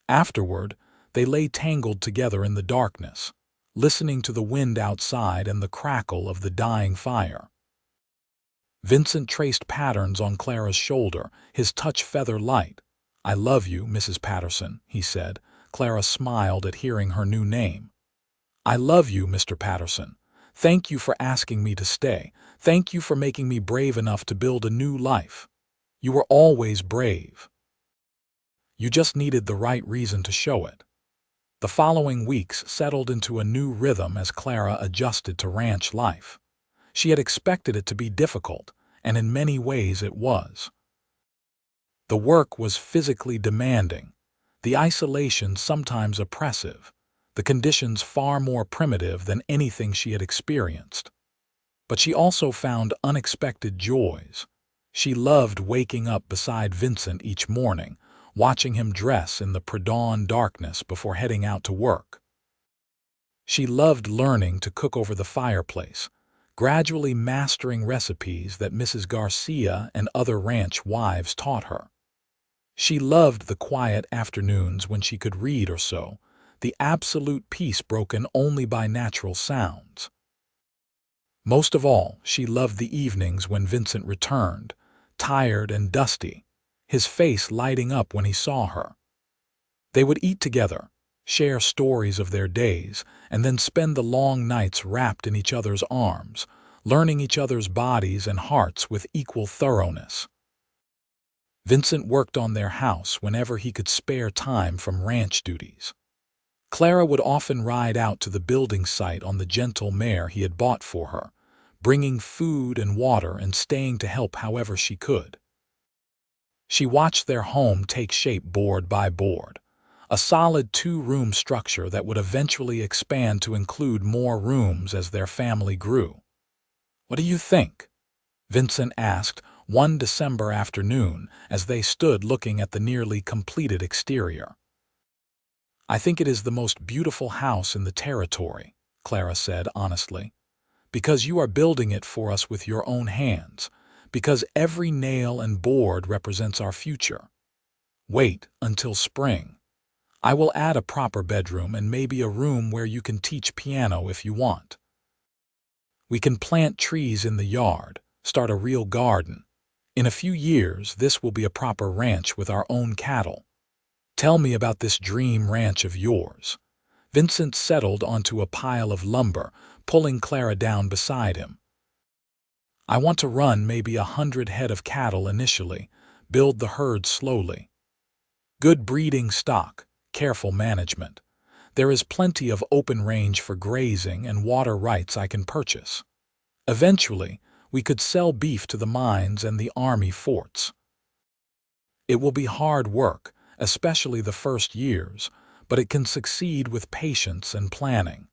Afterward, they lay tangled together in the darkness, listening to the wind outside and the crackle of the dying fire. Vincent traced patterns on Clara's shoulder, his touch feather light. "I love you, Mrs. Patterson," he said. Clara smiled at hearing her new name. "I love you, Mr. Patterson. Thank you for asking me to stay. Thank you for making me brave enough to build a new life. You were always brave. You just needed the right reason to show it." The following weeks settled into a new rhythm as Clara adjusted to ranch life. She had expected it to be difficult, and in many ways it was. The work was physically demanding, the isolation sometimes oppressive, the conditions far more primitive than anything she had experienced. But she also found unexpected joys. She loved waking up beside Vincent each morning, watching him dress in the pre-dawn darkness before heading out to work. She loved learning to cook over the fireplace, gradually mastering recipes that Mrs. Garcia and other ranch wives taught her. She loved the quiet afternoons when she could read or sew, the absolute peace broken only by natural sounds. Most of all, she loved the evenings when Vincent returned, tired and dusty, his face lighting up when he saw her. They would eat together, share stories of their days, and then spend the long nights wrapped in each other's arms, learning each other's bodies and hearts with equal thoroughness. Vincent worked on their house whenever he could spare time from ranch duties. Clara would often ride out to the building site on the gentle mare he had bought for her, bringing food and water and staying to help however she could. She watched their home take shape board by board, a solid 2-room structure that would eventually expand to include more rooms as their family grew. "What do you think?" Vincent asked one December afternoon as they stood looking at the nearly completed exterior. "I think it is the most beautiful house in the territory," Clara said honestly, "because you are building it for us with your own hands, because every nail and board represents our future. Wait until spring. I will add a proper bedroom and maybe a room where you can teach piano if you want. We can plant trees in the yard, start a real garden. In a few years, this will be a proper ranch with our own cattle. Tell me about this dream ranch of yours." Vincent settled onto a pile of lumber, pulling Clara down beside him. "I want to run maybe 100 head of cattle initially, build the herd slowly. Good breeding stock, careful management. There is plenty of open range for grazing and water rights I can purchase. Eventually, we could sell beef to the mines and the army forts. It will be hard work, especially the first years, but it can succeed with patience and planning.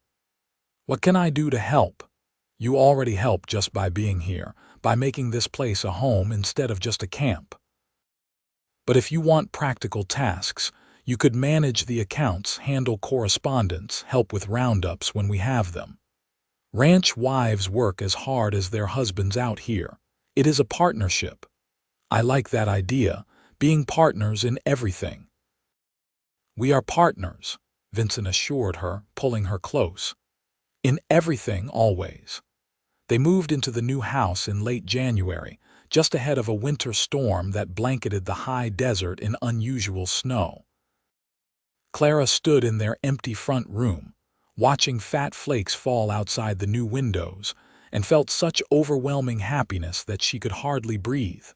What can I do to help? You already help just by being here, by making this place a home instead of just a camp. But if you want practical tasks, you could manage the accounts, handle correspondence, help with roundups when we have them. Ranch wives work as hard as their husbands out here. It is a partnership. I like that idea, being partners in everything." "We are partners," Vincent assured her, pulling her close. "In everything, always." They moved into the new house in late January, just ahead of a winter storm that blanketed the high desert in unusual snow. Clara stood in their empty front room, watching fat flakes fall outside the new windows, and felt such overwhelming happiness that she could hardly breathe.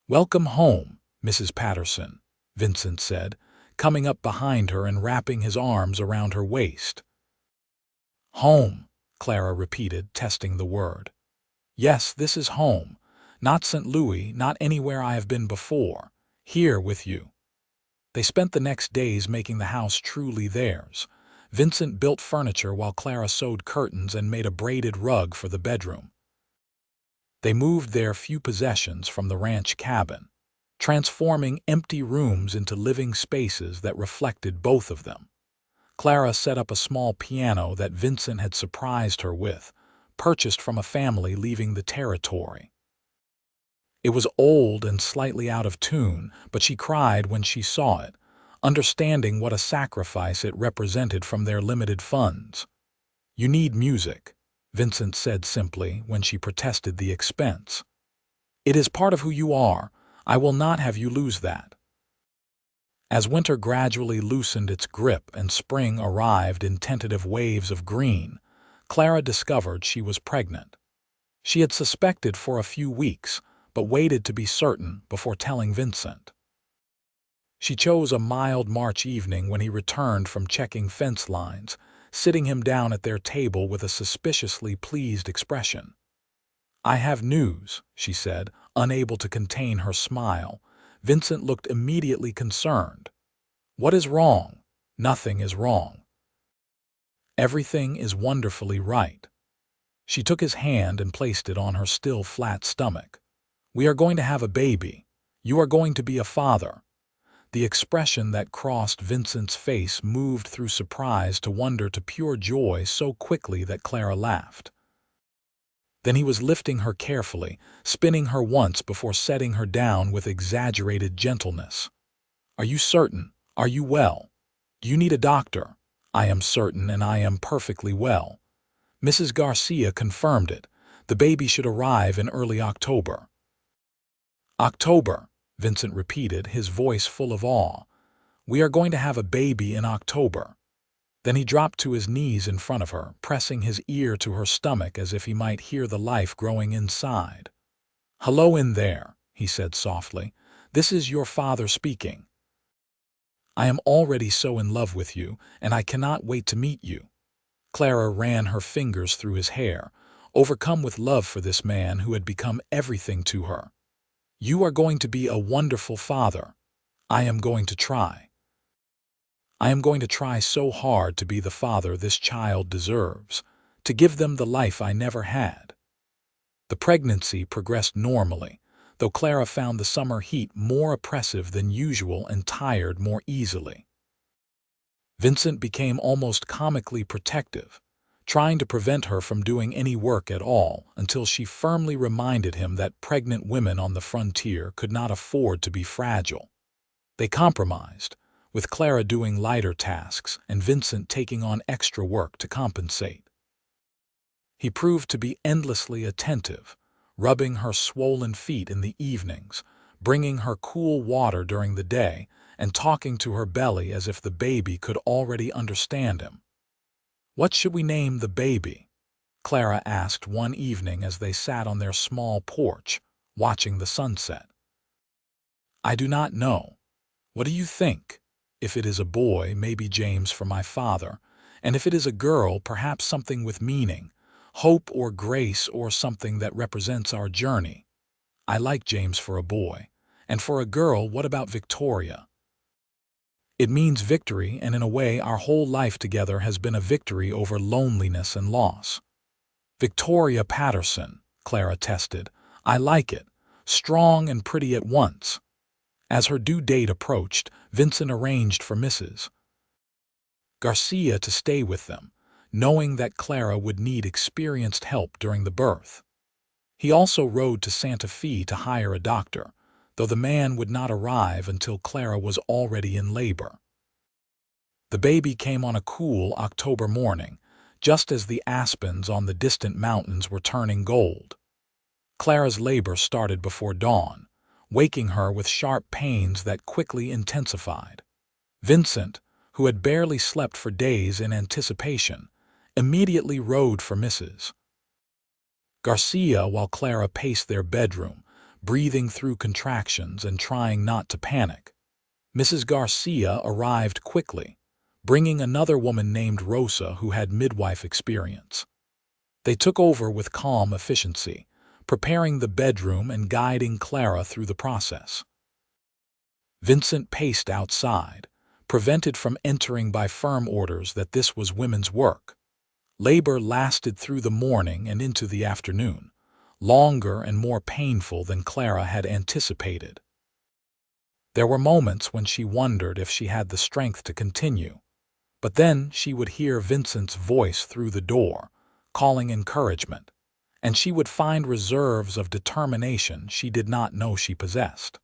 "Welcome home, Mrs. Patterson," Vincent said, coming up behind her and wrapping his arms around her waist. "Home," Clara repeated, testing the word. "Yes, this is home. Not St. Louis, not anywhere I have been before. Here with you." They spent the next days making the house truly theirs. Vincent built furniture while Clara sewed curtains and made a braided rug for the bedroom. They moved their few possessions from the ranch cabin, transforming empty rooms into living spaces that reflected both of them. Clara set up a small piano that Vincent had surprised her with, purchased from a family leaving the territory. It was old and slightly out of tune, but she cried when she saw it, understanding what a sacrifice it represented from their limited funds. "You need music," Vincent said simply when she protested the expense. "It is part of who you are. I will not have you lose that." As winter gradually loosened its grip and spring arrived in tentative waves of green, Clara discovered she was pregnant. She had suspected for a few weeks, but waited to be certain before telling Vincent. She chose a mild March evening when he returned from checking fence lines, sitting him down at their table with a suspiciously pleased expression. "I have news," she said, unable to contain her smile. Vincent looked immediately concerned. "What is wrong?" "Nothing is wrong. Everything is wonderfully right." She took his hand and placed it on her still flat stomach. "We are going to have a baby. You are going to be a father." The expression that crossed Vincent's face moved through surprise to wonder to pure joy so quickly that Clara laughed. Then he was lifting her carefully, spinning her once before setting her down with exaggerated gentleness. "Are you certain? Are you well? Do you need a doctor?" "I am certain, and I am perfectly well." Mrs. Garcia confirmed it. "The baby should arrive in early October." "October," Vincent repeated, his voice full of awe. "We are going to have a baby in October." Then he dropped to his knees in front of her, pressing his ear to her stomach as if he might hear the life growing inside. "Hello in there," he said softly. "This is your father speaking. I am already so in love with you, and I cannot wait to meet you." Clara ran her fingers through his hair, overcome with love for this man who had become everything to her. "You are going to be a wonderful father. I am going to try. I am going to try so hard to be the father this child deserves, to give them the life I never had." The pregnancy progressed normally, though Clara found the summer heat more oppressive than usual and tired more easily. Vincent became almost comically protective, trying to prevent her from doing any work at all until she firmly reminded him that pregnant women on the frontier could not afford to be fragile. They compromised, with Clara doing lighter tasks and Vincent taking on extra work to compensate. He proved to be endlessly attentive, rubbing her swollen feet in the evenings, bringing her cool water during the day, and talking to her belly as if the baby could already understand him. "What should we name the baby?" Clara asked one evening as they sat on their small porch, watching the sunset. "I do not know. What do you think? If it is a boy, maybe James for my father, and if it is a girl, perhaps something with meaning, hope or grace or something that represents our journey. I like James for a boy. And for a girl, what about Victoria? It means victory, and in a way our whole life together has been a victory over loneliness and loss." "Victoria Patterson," Clara tested. "I like it. Strong and pretty at once." As her due date approached, Vincent arranged for Mrs. Garcia to stay with them, knowing that Clara would need experienced help during the birth. He also rode to Santa Fe to hire a doctor, though the man would not arrive until Clara was already in labor. The baby came on a cool October morning, just as the aspens on the distant mountains were turning gold. Clara's labor started before dawn, waking her with sharp pains that quickly intensified. Vincent, who had barely slept for days in anticipation, immediately rode for Mrs. Garcia while Clara paced their bedroom, breathing through contractions and trying not to panic. Mrs. Garcia arrived quickly, bringing another woman named Rosa who had midwife experience. They took over with calm efficiency, preparing the bedroom and guiding Clara through the process. Vincent paced outside, prevented from entering by firm orders that this was women's work. Labor lasted through the morning and into the afternoon, longer and more painful than Clara had anticipated. There were moments when she wondered if she had the strength to continue, but then she would hear Vincent's voice through the door, calling encouragement, and she would find reserves of determination she did not know she possessed.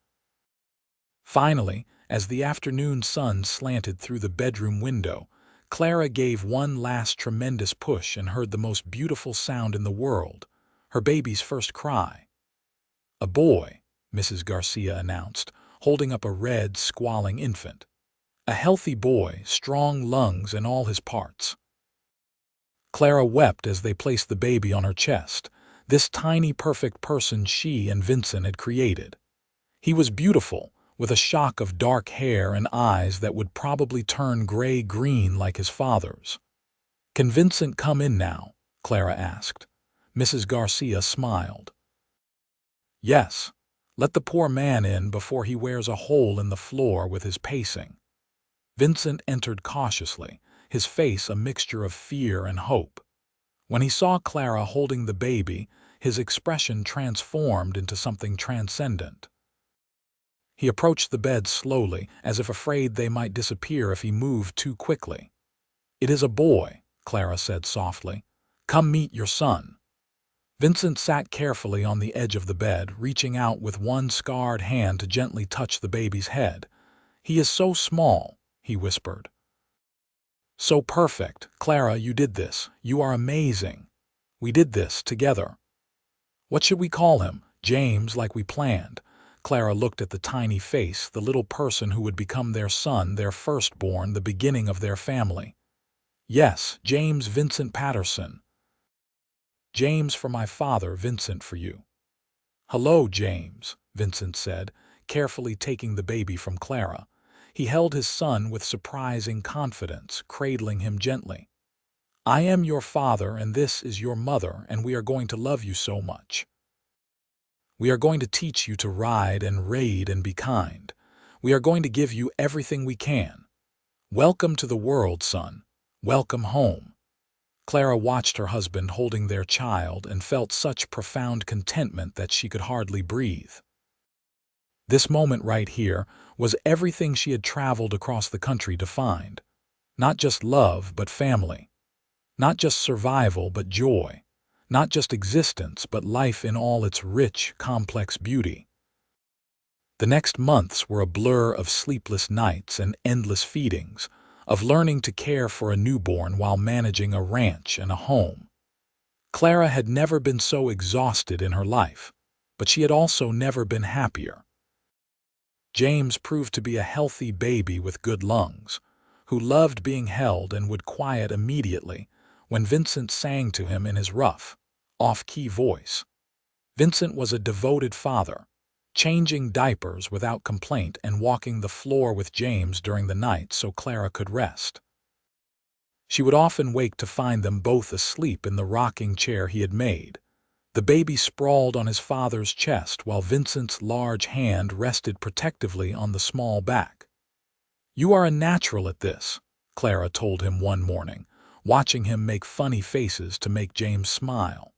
Finally, as the afternoon sun slanted through the bedroom window, Clara gave one last tremendous push and heard the most beautiful sound in the world, her baby's first cry. "A boy," Mrs. Garcia announced, holding up a red, squalling infant. "A healthy boy, strong lungs and all his parts." Clara wept as they placed the baby on her chest, this tiny perfect person she and Vincent had created. He was beautiful, with a shock of dark hair and eyes that would probably turn gray-green like his father's. "Can Vincent come in now?" Clara asked. Mrs. Garcia smiled. "Yes, let the poor man in before he wears a hole in the floor with his pacing." Vincent entered cautiously, his face a mixture of fear and hope. When he saw Clara holding the baby, his expression transformed into something transcendent. He approached the bed slowly, as if afraid they might disappear if he moved too quickly. "It is a boy," Clara said softly. "Come meet your son." Vincent sat carefully on the edge of the bed, reaching out with one scarred hand to gently touch the baby's head. "He is so small," he whispered. "So perfect. Clara, you did this. You are amazing. We did this together." "What should we call him? James, like we planned." Clara looked at the tiny face, the little person who would become their son, their firstborn, the beginning of their family. "Yes, James Vincent Patterson. James for my father, Vincent for you." "Hello, James," Vincent said, carefully taking the baby from Clara. He held his son with surprising confidence, cradling him gently. "I am your father and this is your mother, and we are going to love you so much. We are going to teach you to ride and raid and be kind. We are going to give you everything we can. Welcome to the world, son. Welcome home." Clara watched her husband holding their child and felt such profound contentment that she could hardly breathe. This moment right here was everything she had traveled across the country to find. Not just love, but family. Not just survival, but joy. Not just existence, but life in all its rich, complex beauty. The next months were a blur of sleepless nights and endless feedings, of learning to care for a newborn while managing a ranch and a home. Clara had never been so exhausted in her life, but she had also never been happier. James proved to be a healthy baby with good lungs, who loved being held and would quiet immediately when Vincent sang to him in his rough, off-key voice. Vincent was a devoted father, changing diapers without complaint and walking the floor with James during the night so Clara could rest. She would often wake to find them both asleep in the rocking chair he had made. The baby sprawled on his father's chest while Vincent's large hand rested protectively on the small back. "You are a natural at this," Clara told him one morning, watching him make funny faces to make James smile.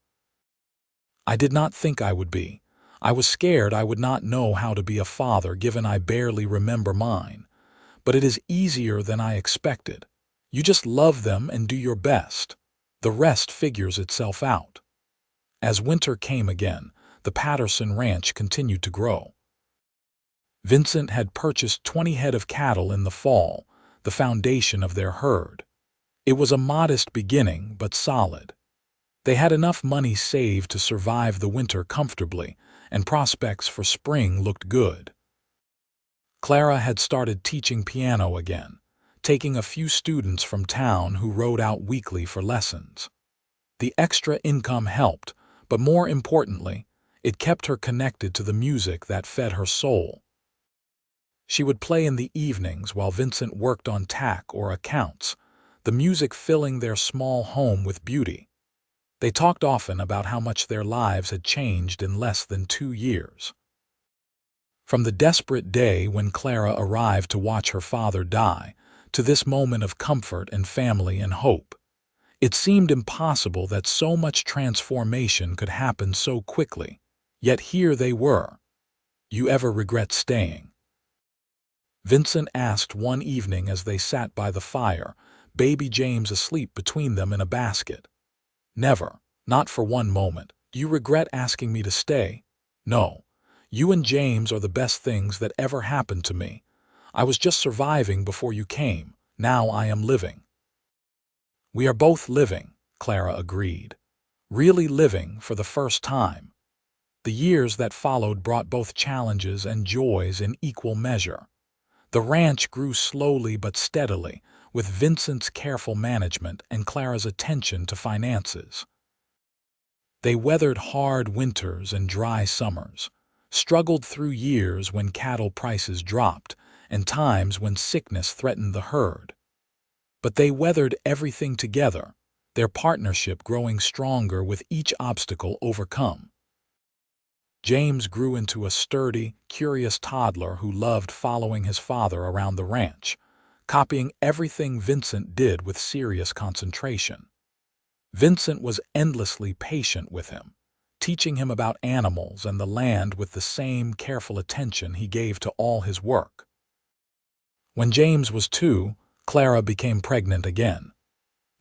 "I did not think I would be. I was scared I would not know how to be a father given I barely remember mine. But it is easier than I expected. You just love them and do your best. The rest figures itself out." As winter came again, the Patterson ranch continued to grow. Vincent had purchased 20 head of cattle in the fall, the foundation of their herd. It was a modest beginning, but solid. They had enough money saved to survive the winter comfortably, and prospects for spring looked good. Clara had started teaching piano again, taking a few students from town who rode out weekly for lessons. The extra income helped, but more importantly, it kept her connected to the music that fed her soul. She would play in the evenings while Vincent worked on tack or accounts, the music filling their small home with beauty. They talked often about how much their lives had changed in less than 2 years. From the desperate day when Clara arrived to watch her father die, to this moment of comfort and family and hope. It seemed impossible that so much transformation could happen so quickly, yet here they were. "You ever regret staying?" Vincent asked one evening as they sat by the fire, baby James asleep between them in a basket. "Never, not for one moment. Do you regret asking me to stay?" "No. You and James are the best things that ever happened to me. I was just surviving before you came. Now I am living." "We are both living," Clara agreed. "Really living for the first time." The years that followed brought both challenges and joys in equal measure. The ranch grew slowly but steadily, with Vincent's careful management and Clara's attention to finances. They weathered hard winters and dry summers, struggled through years when cattle prices dropped and times when sickness threatened the herd. But they weathered everything together, their partnership growing stronger with each obstacle overcome. James grew into a sturdy, curious toddler who loved following his father around the ranch, copying everything Vincent did with serious concentration. Vincent was endlessly patient with him, teaching him about animals and the land with the same careful attention he gave to all his work. When James was 2, Clara became pregnant again.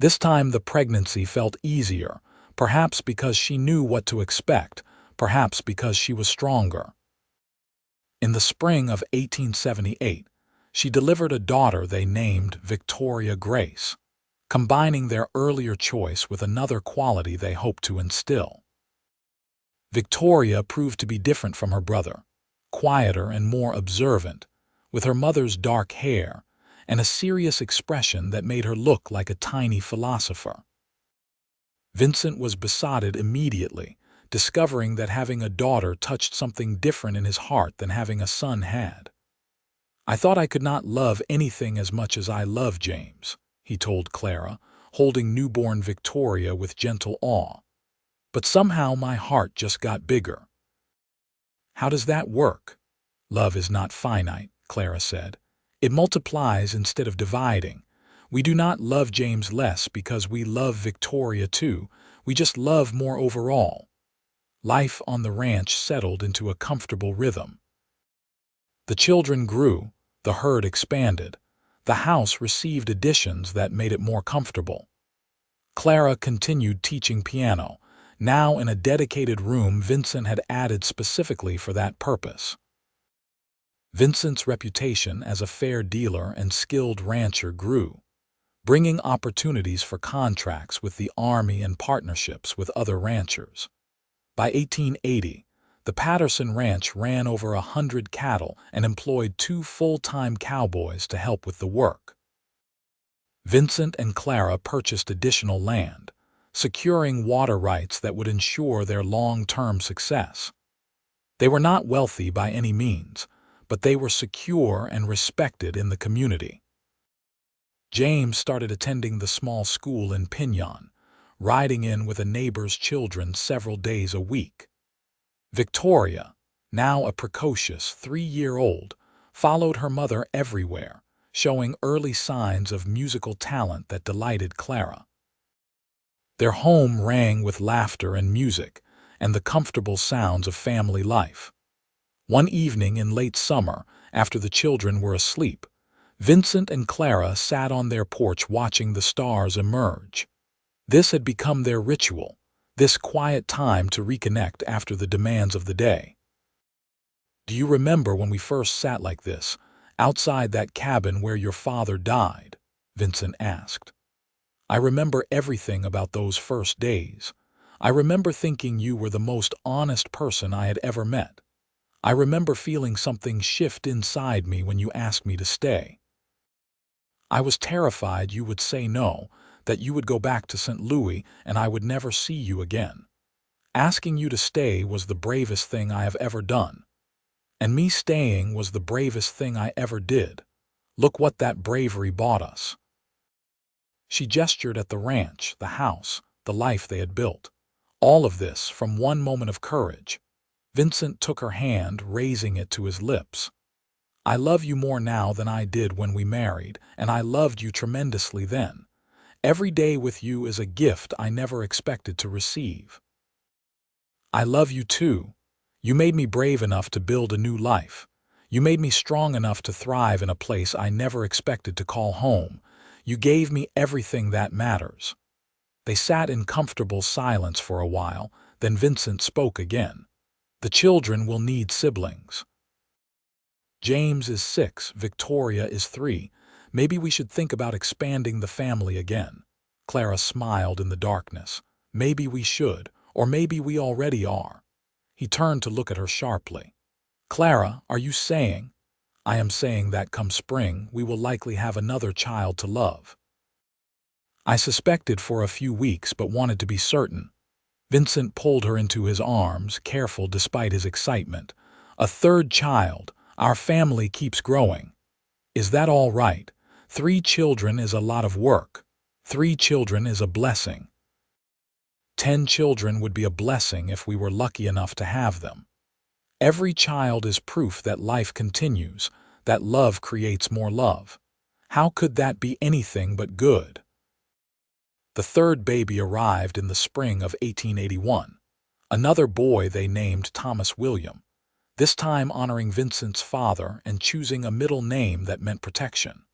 This time the pregnancy felt easier, perhaps because she knew what to expect, perhaps because she was stronger. In the spring of 1878, she delivered a daughter they named Victoria Grace, combining their earlier choice with another quality they hoped to instill. Victoria proved to be different from her brother, quieter and more observant, with her mother's dark hair and a serious expression that made her look like a tiny philosopher. Vincent was besotted immediately, discovering that having a daughter touched something different in his heart than having a son had. "I thought I could not love anything as much as I love James," he told Clara, holding newborn Victoria with gentle awe. "But somehow my heart just got bigger." "How does that work?" "Love is not finite," Clara said. "It multiplies instead of dividing. We do not love James less because we love Victoria too. We just love more overall." Life on the ranch settled into a comfortable rhythm. The children grew, the herd expanded, the house received additions that made it more comfortable. Clara continued teaching piano, now in a dedicated room Vincent had added specifically for that purpose. Vincent's reputation as a fair dealer and skilled rancher grew, bringing opportunities for contracts with the Army and partnerships with other ranchers. By 1880, the Patterson Ranch ran over 100 cattle and employed 2 full-time cowboys to help with the work. Vincent and Clara purchased additional land, securing water rights that would ensure their long-term success. They were not wealthy by any means, but they were secure and respected in the community. James started attending the small school in Piñon, riding in with a neighbor's children several days a week. Victoria, now a precocious 3-year-old, followed her mother everywhere, showing early signs of musical talent that delighted Clara. Their home rang with laughter and music, and the comfortable sounds of family life. One evening in late summer, after the children were asleep, Vincent and Clara sat on their porch watching the stars emerge. This had become their ritual, this quiet time to reconnect after the demands of the day. "Do you remember when we first sat like this, outside that cabin where your father died?" Vincent asked. "I remember everything about those first days. I remember thinking you were the most honest person I had ever met. I remember feeling something shift inside me when you asked me to stay." I was terrified you would say no, that you would go back to St. Louis and I would never see you again. Asking you to stay was the bravest thing I have ever done. And me staying was the bravest thing I ever did. Look what that bravery bought us." She gestured at the ranch, the house, the life they had built. All of this from one moment of courage. Vincent took her hand, raising it to his lips. "I love you more now than I did when we married, and I loved you tremendously then. Every day with you is a gift I never expected to receive. I love you too. You made me brave enough to build a new life. You made me strong enough to thrive in a place I never expected to call home. You gave me everything that matters." They sat in comfortable silence for a while, then Vincent spoke again. "The children will need siblings. James is 6, Victoria is 3. Maybe we should think about expanding the family again." Clara smiled in the darkness. "Maybe we should, or maybe we already are." He turned to look at her sharply. "Clara, are you saying—" "I am saying that come spring we will likely have another child to love." I suspected for a few weeks but wanted to be certain. Vincent pulled her into his arms, careful despite his excitement. "A third child. Our family keeps growing. Is that all right? 3 children is a lot of work. 3 children is a blessing. 10 children would be a blessing if we were lucky enough to have them. Every child is proof that life continues, that love creates more love. How could that be anything but good?" The third baby arrived in the spring of 1881. Another boy they named Thomas William, this time honoring Vincent's father and choosing a middle name that meant protection.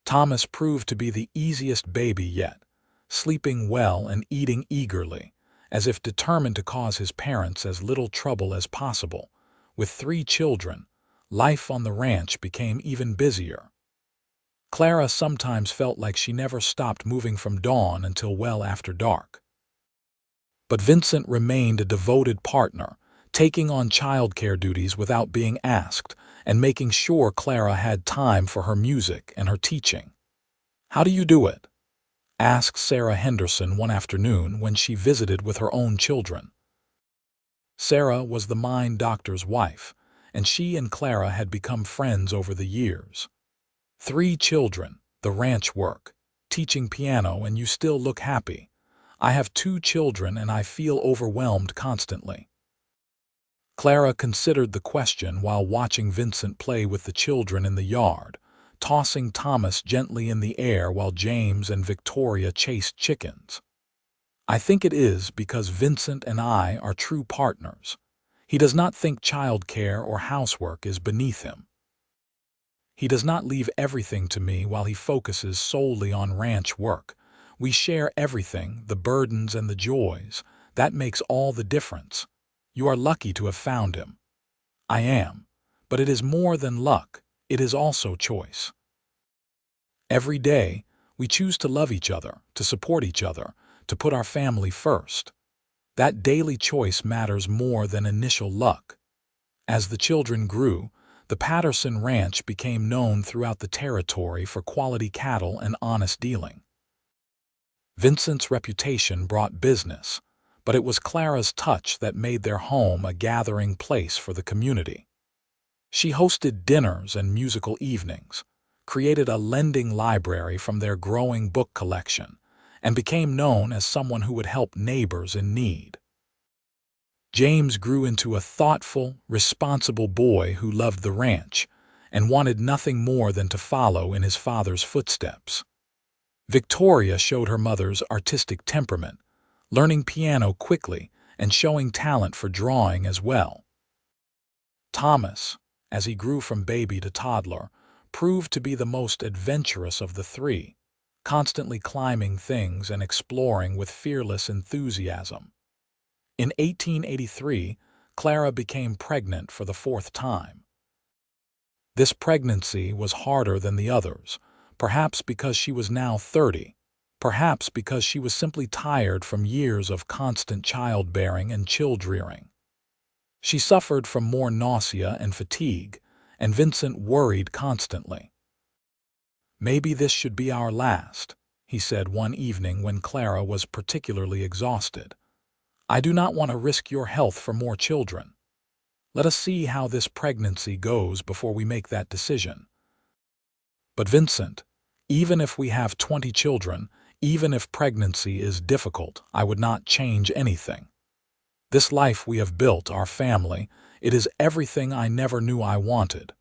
Thomas proved to be the easiest baby yet, sleeping well and eating eagerly, as if determined to cause his parents as little trouble as possible. With 3 children, life on the ranch became even busier. Clara sometimes felt like she never stopped moving from dawn until well after dark. But Vincent remained a devoted partner, taking on childcare duties without being asked and making sure Clara had time for her music and her teaching. "How do you do it?" asked Sarah Henderson one afternoon when she visited with her own children. Sarah was the mine doctor's wife, and she and Clara had become friends over the years. 3 children, the ranch work, teaching piano, and you still look happy. I have 2 children and I feel overwhelmed constantly. Clara considered the question while watching Vincent play with the children in the yard, tossing Thomas gently in the air while James and Victoria chased chickens. "I think it is because Vincent and I are true partners. He does not think childcare or housework is beneath him. He does not leave everything to me while he focuses solely on ranch work. We share everything, the burdens and the joys. That makes all the difference. You are lucky to have found him." "I am. But it is more than luck. It is also choice. Every day, we choose to love each other, to support each other, to put our family first. That daily choice matters more than initial luck." As the children grew, the Patterson Ranch became known throughout the territory for quality cattle and honest dealing. Vincent's reputation brought business, but it was Clara's touch that made their home a gathering place for the community. She hosted dinners and musical evenings, created a lending library from their growing book collection, and became known as someone who would help neighbors in need. James grew into a thoughtful, responsible boy who loved the ranch and wanted nothing more than to follow in his father's footsteps. Victoria showed her mother's artistic temperament, learning piano quickly and showing talent for drawing as well. Thomas, as he grew from baby to toddler, proved to be the most adventurous of the 3, constantly climbing things and exploring with fearless enthusiasm. In 1883, Clara became pregnant for the 4th time. This pregnancy was harder than the others, perhaps because she was now 30, perhaps because she was simply tired from years of constant childbearing and child-rearing. She suffered from more nausea and fatigue, and Vincent worried constantly. "Maybe this should be our last," he said one evening when Clara was particularly exhausted. "I do not want to risk your health for more children. Let us see how this pregnancy goes before we make that decision." "But Vincent, even if we have 20 children, even if pregnancy is difficult, I would not change anything. This life we have built, our family, it is everything I never knew I wanted."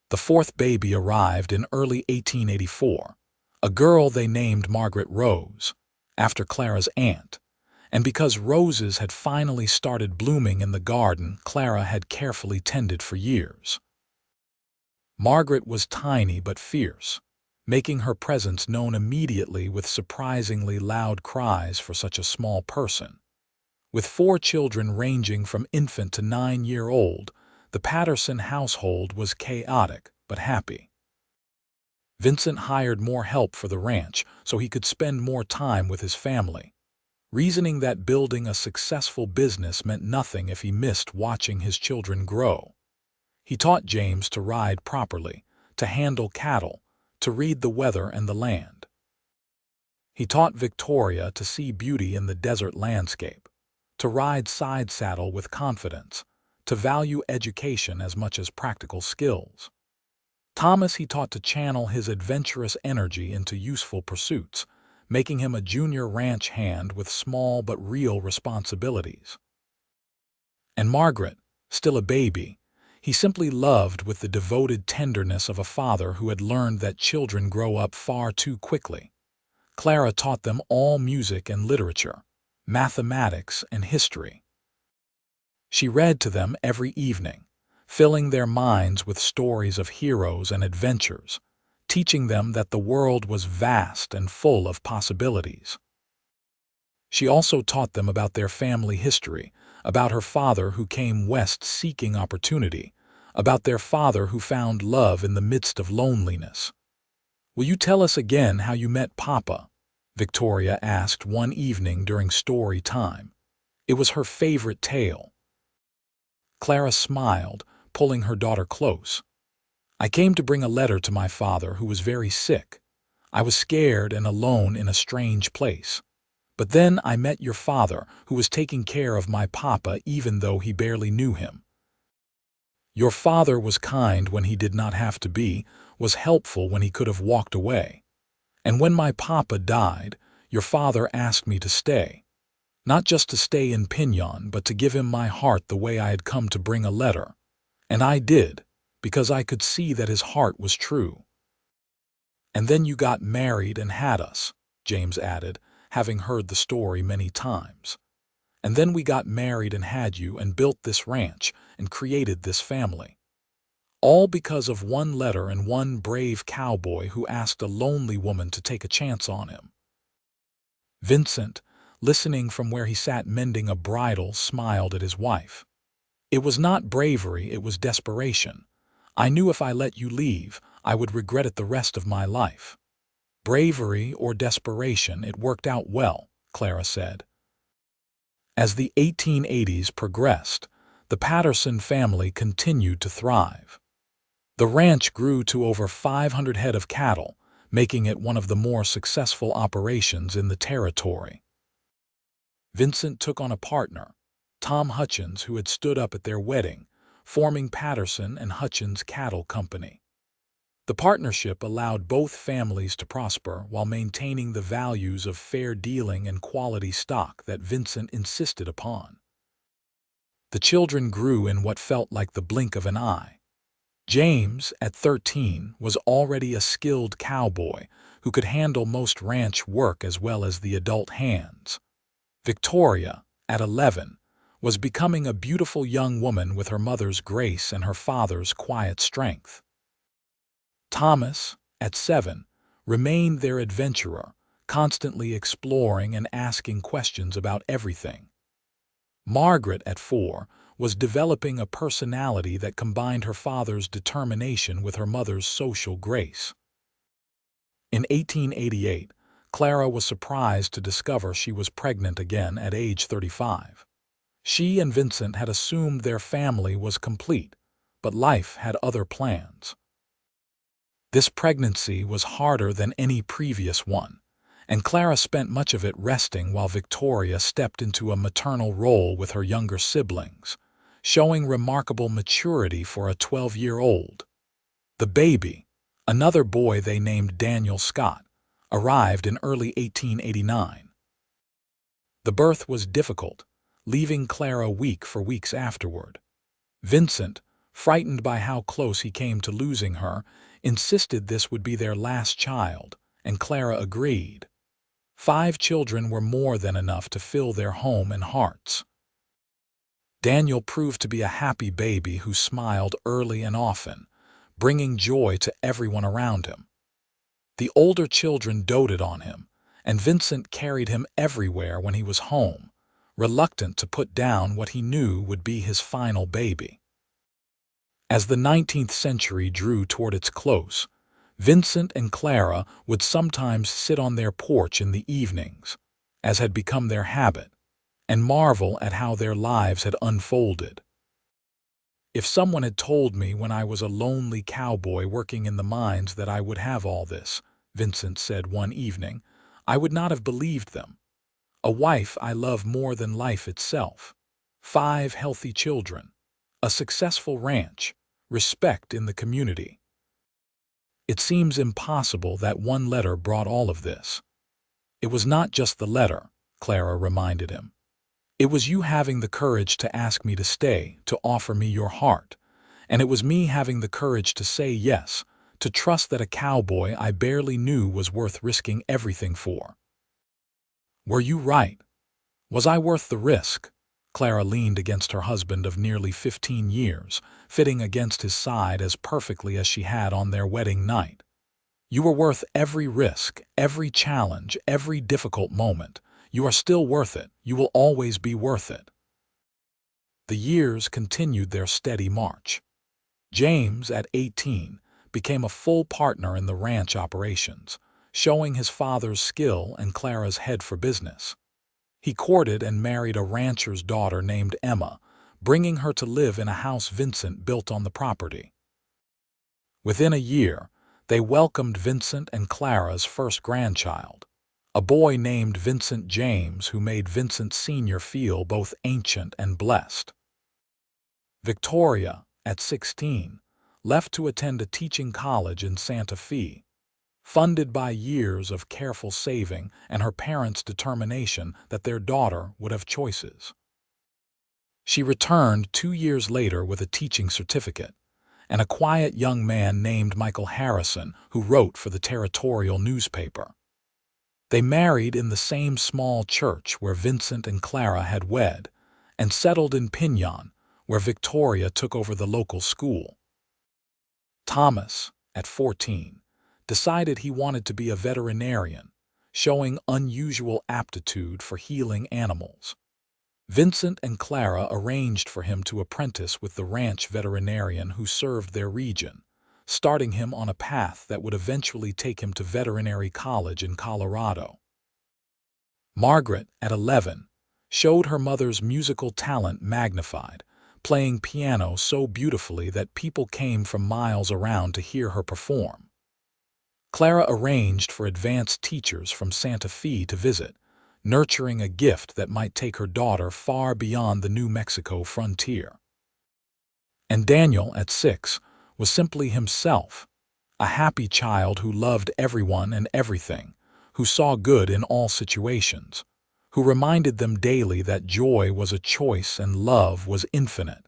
The fourth baby arrived in early 1884, a girl they named Margaret Rose, after Clara's aunt, and because roses had finally started blooming in the garden Clara had carefully tended for years. Margaret was tiny but fierce, making her presence known immediately with surprisingly loud cries for such a small person. With 4 children ranging from infant to 9-year-old, the Patterson household was chaotic but happy. Vincent hired more help for the ranch so he could spend more time with his family, reasoning that building a successful business meant nothing if he missed watching his children grow. He taught James to ride properly, to handle cattle, to read the weather and the land. He taught Victoria to see beauty in the desert landscape, to ride side saddle with confidence, to value education as much as practical skills. Thomas he taught to channel his adventurous energy into useful pursuits, making him a junior ranch hand with small but real responsibilities. And Margaret, still a baby, he simply loved with the devoted tenderness of a father who had learned that children grow up far too quickly. Clara taught them all music and literature, mathematics and history. She read to them every evening, filling their minds with stories of heroes and adventures, teaching them that the world was vast and full of possibilities. She also taught them about their family history, about her father who came west seeking opportunity, about their father who found love in the midst of loneliness. "Will you tell us again how you met Papa?" Victoria asked one evening during story time. It was her favorite tale. Clara smiled, pulling her daughter close. "I came to bring a letter to my father who was very sick. I was scared and alone in a strange place. But then I met your father, who was taking care of my papa even though he barely knew him. Your father was kind when he did not have to be, was helpful when he could have walked away. And when my papa died, your father asked me to stay. Not just to stay in Piñon, but to give him my heart the way I had come to bring a letter. And I did, because I could see that his heart was true." "And then you got married and had us," James added, having heard the story many times. "And then we got married and had you and built this ranch and created this family. All because of one letter and one brave cowboy who asked a lonely woman to take a chance on him." Vincent, listening from where he sat mending a bridle, smiled at his wife. "It was not bravery, it was desperation. I knew if I let you leave, I would regret it the rest of my life." "Bravery or desperation, it worked out well," Clara said. As the 1880s progressed, the Patterson family continued to thrive. The ranch grew to over 500 head of cattle, making it one of the more successful operations in the territory. Vincent took on a partner, Tom Hutchins, who had stood up at their wedding, forming Patterson and Hutchins Cattle Company. The partnership allowed both families to prosper while maintaining the values of fair dealing and quality stock that Vincent insisted upon. The children grew in what felt like the blink of an eye. James, at 13, was already a skilled cowboy who could handle most ranch work as well as the adult hands. Victoria, at 11, was becoming a beautiful young woman with her mother's grace and her father's quiet strength. Thomas, at 7, remained their adventurer, constantly exploring and asking questions about everything. Margaret, at 4, was developing a personality that combined her father's determination with her mother's social grace. In 1888, Clara was surprised to discover she was pregnant again at age 35. She and Vincent had assumed their family was complete, but life had other plans. This pregnancy was harder than any previous one, and Clara spent much of it resting while Victoria stepped into a maternal role with her younger siblings, showing remarkable maturity for a 12-year-old. The baby, another boy they named Daniel Scott, arrived in early 1889. The birth was difficult, leaving Clara weak for weeks afterward. Vincent, frightened by how close he came to losing her, insisted this would be their last child, and Clara agreed. 5 children were more than enough to fill their home and hearts. Daniel proved to be a happy baby who smiled early and often, bringing joy to everyone around him. The older children doted on him, and Vincent carried him everywhere when he was home, reluctant to put down what he knew would be his final baby. As the 19th century drew toward its close, Vincent and Clara would sometimes sit on their porch in the evenings, as had become their habit, and marvel at how their lives had unfolded. "If someone had told me when I was a lonely cowboy working in the mines that I would have all this," Vincent said one evening, "I would not have believed them. A wife I love more than life itself, 5 healthy children, a successful ranch, respect in the community. It seems impossible that one letter brought all of this." "It was not just the letter," Clara reminded him. "It was you having the courage to ask me to stay, to offer me your heart. And it was me having the courage to say yes, to trust that a cowboy I barely knew was worth risking everything for." "Were you right? Was I worth the risk?" Clara leaned against her husband of nearly 15 years, fitting against his side as perfectly as she had on their wedding night. "You were worth every risk, every challenge, every difficult moment. You are still worth it. You will always be worth it." The years continued their steady march. James, at 18, became a full partner in the ranch operations, showing his father's skill and Clara's head for business. He courted and married a rancher's daughter named Emma, bringing her to live in a house Vincent built on the property. Within a year, they welcomed Vincent and Clara's first grandchild, a boy named Vincent James, who made Vincent Sr. feel both ancient and blessed. Victoria, at 16, left to attend a teaching college in Santa Fe, funded by years of careful saving and her parents' determination that their daughter would have choices. She returned 2 years later with a teaching certificate, and a quiet young man named Michael Harrison who wrote for the territorial newspaper. They married in the same small church where Vincent and Clara had wed, and settled in Piñon, where Victoria took over the local school. Thomas, at 14, decided he wanted to be a veterinarian, showing unusual aptitude for healing animals. Vincent and Clara arranged for him to apprentice with the ranch veterinarian who served their region, starting him on a path that would eventually take him to veterinary college in Colorado. Margaret, at 11, showed her mother's musical talent magnified, playing piano so beautifully that people came from miles around to hear her perform. Clara arranged for advanced teachers from Santa Fe to visit, nurturing a gift that might take her daughter far beyond the New Mexico frontier. And Daniel, at 6, was simply himself, a happy child who loved everyone and everything, who saw good in all situations, who reminded them daily that joy was a choice and love was infinite.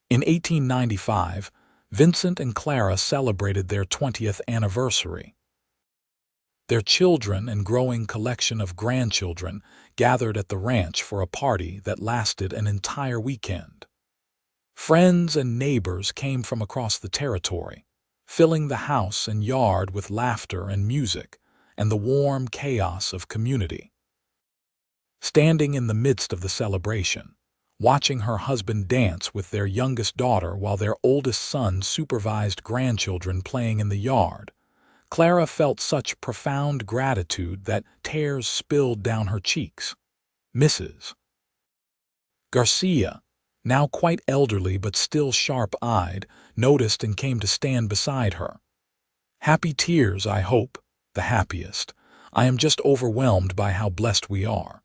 In 1895, Vincent and Clara celebrated their 20th anniversary. Their children and growing collection of grandchildren gathered at the ranch for a party that lasted an entire weekend. Friends and neighbors came from across the territory, filling the house and yard with laughter and music and the warm chaos of community. Standing in the midst of the celebration, watching her husband dance with their youngest daughter while their oldest son supervised grandchildren playing in the yard, Clara felt such profound gratitude that tears spilled down her cheeks. Mrs. Garcia, now quite elderly but still sharp-eyed, noticed and came to stand beside her. Happy tears, I hope, the happiest. I am just overwhelmed by how blessed we are.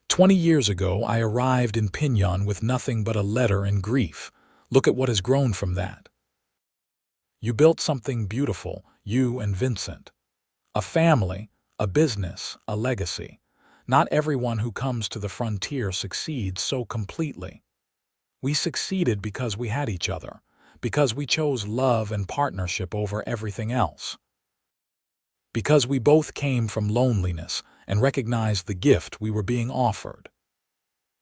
20 years ago, I arrived in Piñon with nothing but a letter and grief. Look at what has grown from that. You built something beautiful, you and Vincent. A family, a business, a legacy. Not everyone who comes to the frontier succeeds so completely. We succeeded because we had each other, because we chose love and partnership over everything else. Because we both came from loneliness and recognized the gift we were being offered.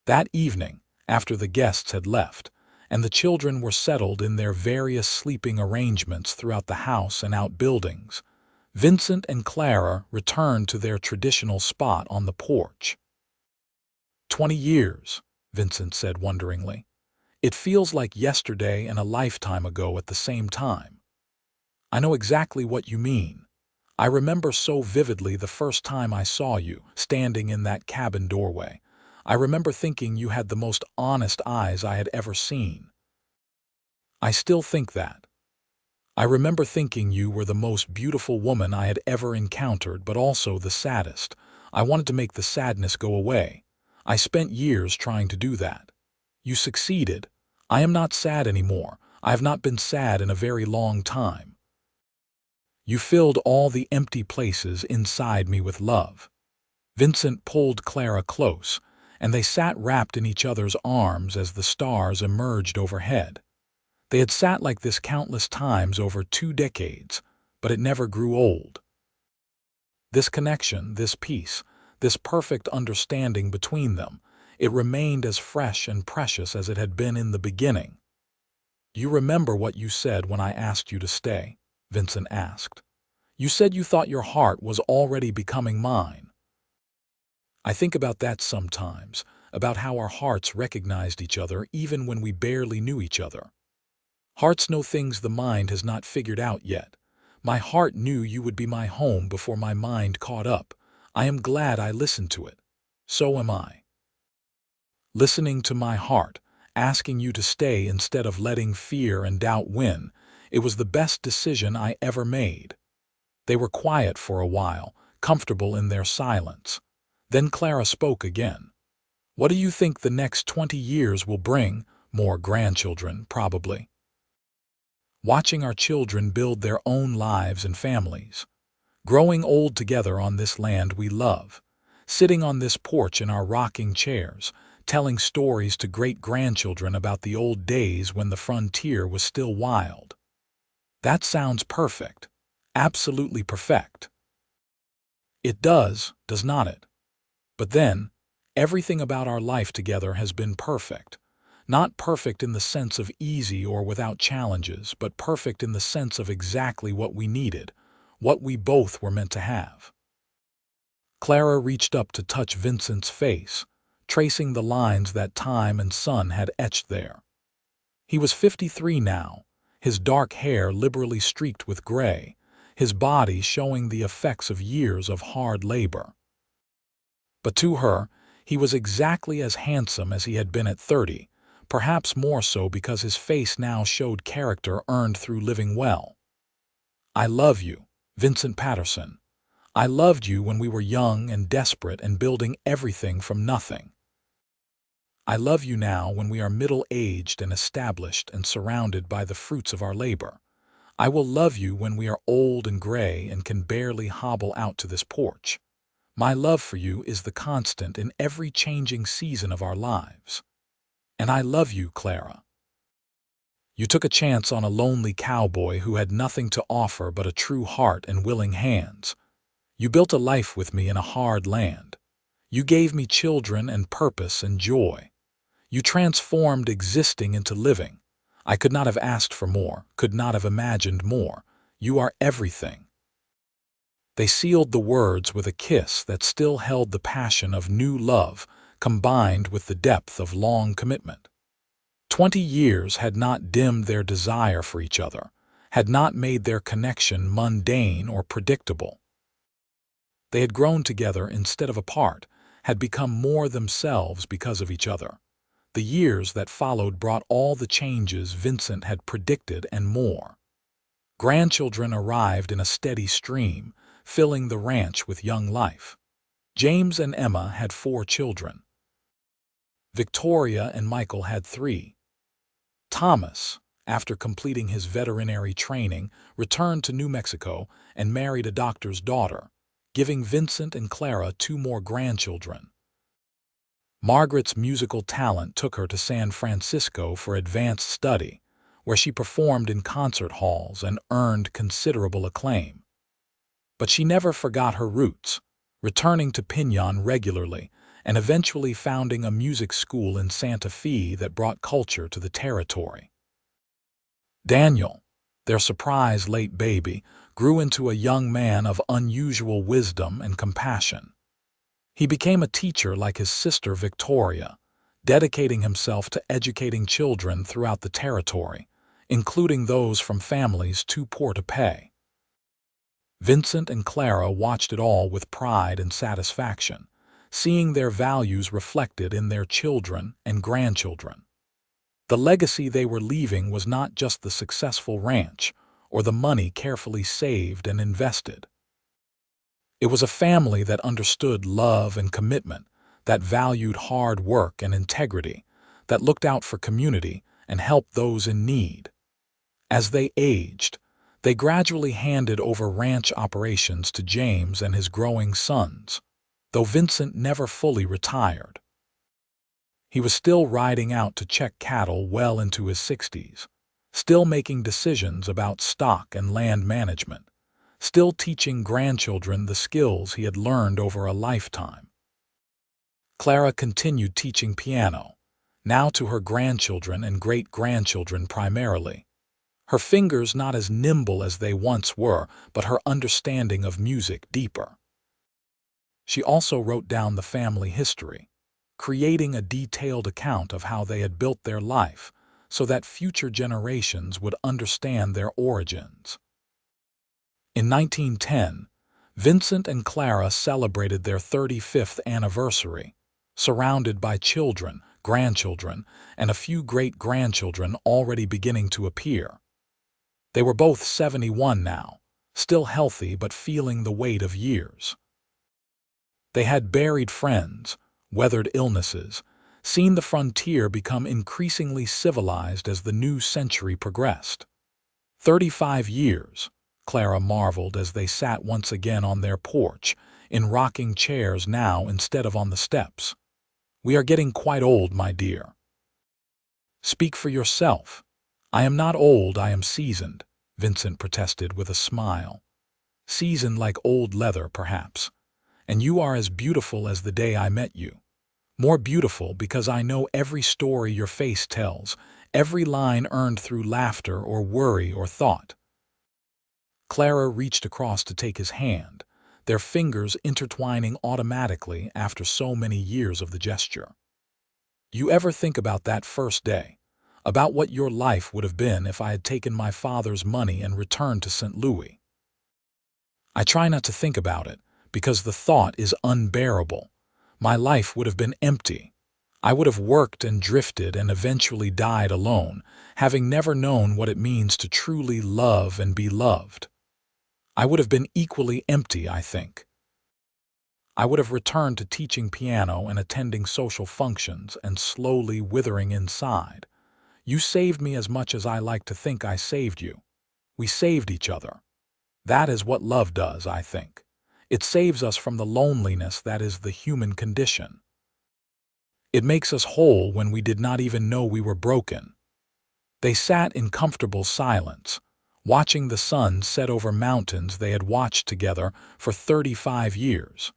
That evening, after the guests had left, and the children were settled in their various sleeping arrangements throughout the house and outbuildings, Vincent and Clara returned to their traditional spot on the porch. 20 years, Vincent said wonderingly. It feels like yesterday and a lifetime ago at the same time. I know exactly what you mean. I remember so vividly the first time I saw you, standing in that cabin doorway. I remember thinking you had the most honest eyes I had ever seen. I still think that. I remember thinking you were the most beautiful woman I had ever encountered, but also the saddest. I wanted to make the sadness go away. I spent years trying to do that. You succeeded. I am not sad anymore. I have not been sad in a very long time. You filled all the empty places inside me with love. Vincent pulled Clara close, and they sat wrapped in each other's arms as the stars emerged overhead. They had sat like this countless times over 2 decades, but it never grew old. This connection, this peace, this perfect understanding between them, it remained as fresh and precious as it had been in the beginning. You remember what you said when I asked you to stay? Vincent asked. You said you thought your heart was already becoming mine. I think about that sometimes, about how our hearts recognized each other even when we barely knew each other. Hearts know things the mind has not figured out yet. My heart knew you would be my home before my mind caught up. I am glad I listened to it. So am I. Listening to my heart, asking you to stay instead of letting fear and doubt win, it was the best decision I ever made. They were quiet for a while, comfortable in their silence. Then Clara spoke again. What do you think the next 20 years will bring? More grandchildren, probably. Watching our children build their own lives and families. Growing old together on this land we love. Sitting on this porch in our rocking chairs, telling stories to great-grandchildren about the old days when the frontier was still wild. That sounds perfect. Absolutely perfect. It does not it? But then, everything about our life together has been perfect. Not perfect in the sense of easy or without challenges, but perfect in the sense of exactly what we needed, what we both were meant to have. Clara reached up to touch Vincent's face, tracing the lines that time and sun had etched there. He was 53 now, his dark hair liberally streaked with gray, his body showing the effects of years of hard labor. But to her, he was exactly as handsome as he had been at 30, perhaps more so because his face now showed character earned through living well. I love you, Vincent Patterson. I loved you when we were young and desperate and building everything from nothing. I love you now when we are middle-aged and established and surrounded by the fruits of our labor. I will love you when we are old and gray and can barely hobble out to this porch. My love for you is the constant in every changing season of our lives. And I love you, Clara. You took a chance on a lonely cowboy who had nothing to offer but a true heart and willing hands. You built a life with me in a hard land. You gave me children and purpose and joy. You transformed existing into living. I could not have asked for more, could not have imagined more. You are everything. They sealed the words with a kiss that still held the passion of new love combined with the depth of long commitment. 20 years had not dimmed their desire for each other, had not made their connection mundane or predictable. They had grown together instead of apart, had become more themselves because of each other. The years that followed brought all the changes Vincent had predicted and more. Grandchildren arrived in a steady stream, filling the ranch with young life. James and Emma had 4 children. Victoria and Michael had 3. Thomas, after completing his veterinary training, returned to New Mexico and married a doctor's daughter, giving Vincent and Clara 2 more grandchildren. Margaret's musical talent took her to San Francisco for advanced study, where she performed in concert halls and earned considerable acclaim. But she never forgot her roots, returning to Piñon regularly and eventually founding a music school in Santa Fe that brought culture to the territory. Daniel, their surprise late baby, grew into a young man of unusual wisdom and compassion. He became a teacher like his sister Victoria, dedicating himself to educating children throughout the territory, including those from families too poor to pay. Vincent and Clara watched it all with pride and satisfaction, seeing their values reflected in their children and grandchildren. The legacy they were leaving was not just the successful ranch or the money carefully saved and invested. It was a family that understood love and commitment, that valued hard work and integrity, that looked out for community and helped those in need. As they aged, they gradually handed over ranch operations to James and his growing sons, though Vincent never fully retired. He was still riding out to check cattle well into his 60s, still making decisions about stock and land management, still teaching grandchildren the skills he had learned over a lifetime. Clara continued teaching piano, now to her grandchildren and great-grandchildren primarily. Her fingers not as nimble as they once were, but her understanding of music deeper. She also wrote down the family history, creating a detailed account of how they had built their life so that future generations would understand their origins. In 1910, Vincent and Clara celebrated their 35th anniversary, surrounded by children, grandchildren, and a few great-grandchildren already beginning to appear. They were both 71 now, still healthy but feeling the weight of years. They had buried friends, weathered illnesses, seen the frontier become increasingly civilized as the new century progressed. 35 years, Clara marveled as they sat once again on their porch, in rocking chairs now instead of on the steps. "We are getting quite old, my dear." "Speak for yourself. I am not old, I am seasoned," Vincent protested with a smile. "Seasoned like old leather, perhaps. And you are as beautiful as the day I met you. More beautiful because I know every story your face tells, every line earned through laughter or worry or thought." Clara reached across to take his hand, their fingers intertwining automatically after so many years of the gesture. "You ever think about that first day? About what your life would have been if I had taken my father's money and returned to St. Louis?" "I try not to think about it, because the thought is unbearable. My life would have been empty. I would have worked and drifted and eventually died alone, having never known what it means to truly love and be loved. I would have been equally empty, I think. I would have returned to teaching piano and attending social functions and slowly withering inside. You saved me as much as I like to think I saved you. We saved each other. That is what love does, I think. It saves us from the loneliness that is the human condition. It makes us whole when we did not even know we were broken." They sat in comfortable silence, watching the sun set over mountains they had watched together for 35 years.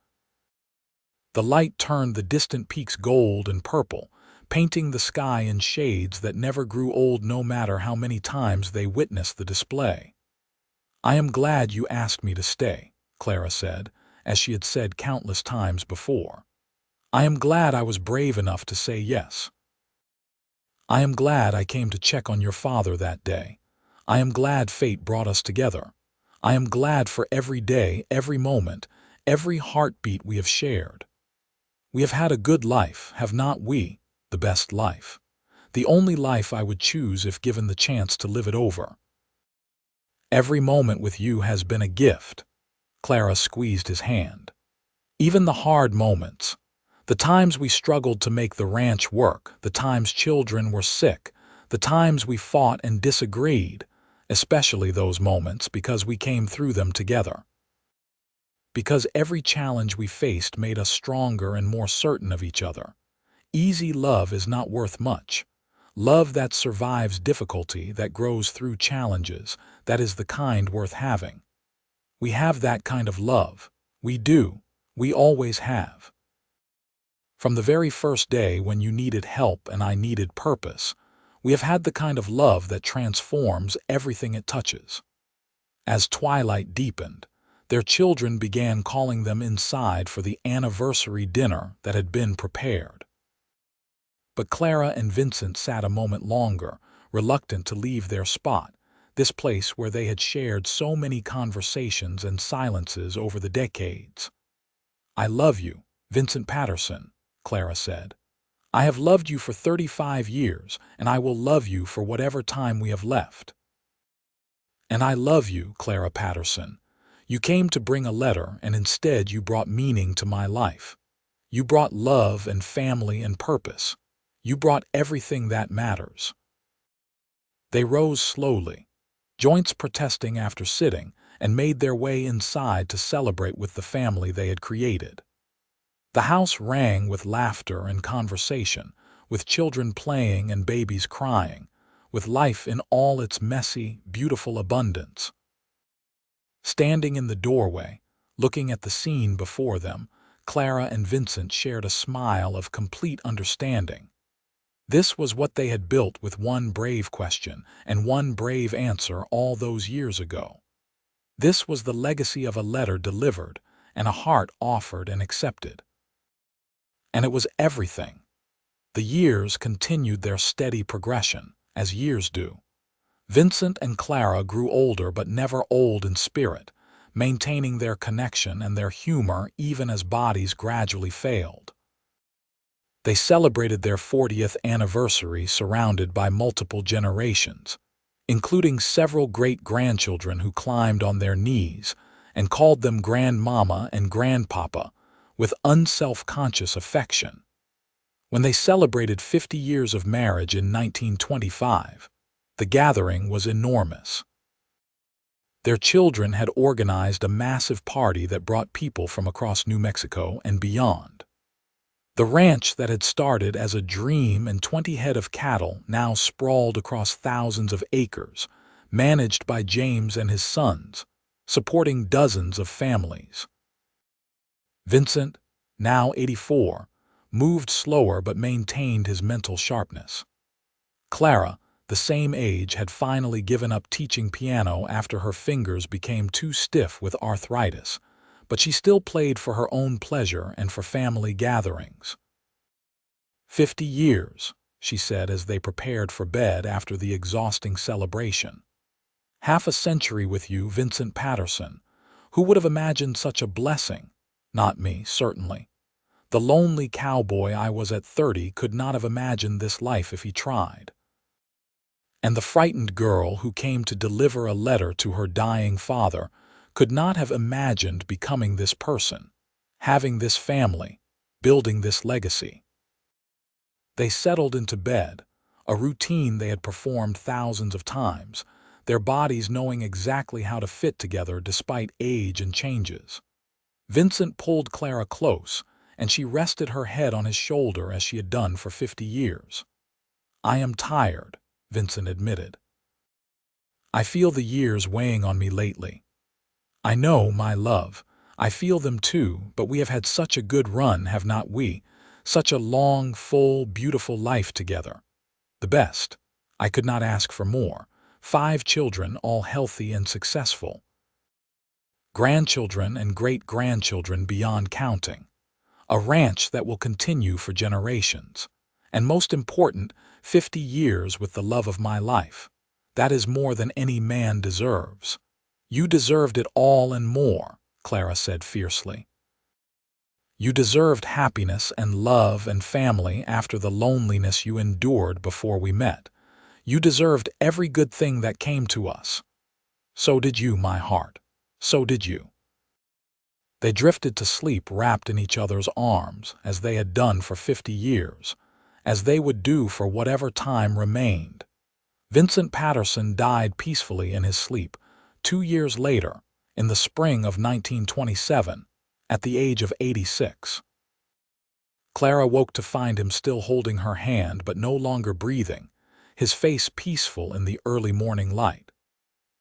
The light turned the distant peaks gold and purple, painting the sky in shades that never grew old no matter how many times they witnessed the display. "I am glad you asked me to stay," Clara said, as she had said countless times before. "I am glad I was brave enough to say yes. I am glad I came to check on your father that day. I am glad fate brought us together. I am glad for every day, every moment, every heartbeat we have shared. We have had a good life, have not we? The best life. The only life I would choose if given the chance to live it over." Every moment with you has been a gift." Clara squeezed his hand. "Even the hard moments. The times we struggled to make the ranch work, the times children were sick, the times we fought and disagreed, especially those moments because we came through them together. Because every challenge we faced made us stronger and more certain of each other. Easy love is not worth much. Love that survives difficulty, that grows through challenges, that is the kind worth having. We have that kind of love. We do. We always have. From the very first day when you needed help and I needed purpose, we have had the kind of love that transforms everything it touches." As twilight deepened, their children began calling them inside for the anniversary dinner that had been prepared. But Clara and Vincent sat a moment longer, reluctant to leave their spot, this place where they had shared so many conversations and silences over the decades. "I love you, Vincent Patterson," Clara said. "I have loved you for 35 years, and I will love you for whatever time we have left." "And I love you, Clara Patterson. You came to bring a letter, and instead you brought meaning to my life. You brought love and family and purpose. You brought everything that matters." They rose slowly, joints protesting after sitting, and made their way inside to celebrate with the family they had created. The house rang with laughter and conversation, with children playing and babies crying, with life in all its messy, beautiful abundance. Standing in the doorway, looking at the scene before them, Clara and Vincent shared a smile of complete understanding. This was what they had built with one brave question and one brave answer all those years ago. This was the legacy of a letter delivered and a heart offered and accepted. And it was everything. The years continued their steady progression, as years do. Vincent and Clara grew older but never old in spirit, maintaining their connection and their humor even as bodies gradually failed. They celebrated their 40th anniversary surrounded by multiple generations, including several great-grandchildren who climbed on their knees and called them Grandmama and Grandpapa with unself-conscious affection. When they celebrated 50 years of marriage in 1925, the gathering was enormous. Their children had organized a massive party that brought people from across New Mexico and beyond. The ranch that had started as a dream and 20 head of cattle now sprawled across thousands of acres, managed by James and his sons, supporting dozens of families. Vincent, now 84, moved slower but maintained his mental sharpness. Clara, the same age, had finally given up teaching piano after her fingers became too stiff with arthritis, but she still played for her own pleasure and for family gatherings. 50 years, she said as they prepared for bed after the exhausting celebration. Half a century with you, Vincent Patterson. Who would have imagined such a blessing? Not me, certainly. The lonely cowboy I was at 30 could not have imagined this life if he tried. And the frightened girl who came to deliver a letter to her dying father could not have imagined becoming this person, having this family, building this legacy. They settled into bed, a routine they had performed thousands of times, their bodies knowing exactly how to fit together despite age and changes. Vincent pulled Clara close, and she rested her head on his shoulder as she had done for 50 years. "I am tired," Vincent admitted. "I feel the years weighing on me lately." "I know, my love. I feel them too, but we have had such a good run, have not we? Such a long, full, beautiful life together. The best. I could not ask for more. 5 children, all healthy and successful. Grandchildren and great-grandchildren beyond counting. A ranch that will continue for generations. And most important, 50 years with the love of my life. That is more than any man deserves." "You deserved it all and more," Clara said fiercely. "You deserved happiness and love and family after the loneliness you endured before we met. You deserved every good thing that came to us." So did you, my heart. So did you. They drifted to sleep wrapped in each other's arms, as they had done for 50 years, as they would do for whatever time remained. Vincent Patterson died peacefully in his sleep 2 years later, in the spring of 1927, at the age of 86. Clara woke to find him still holding her hand but no longer breathing, his face peaceful in the early morning light.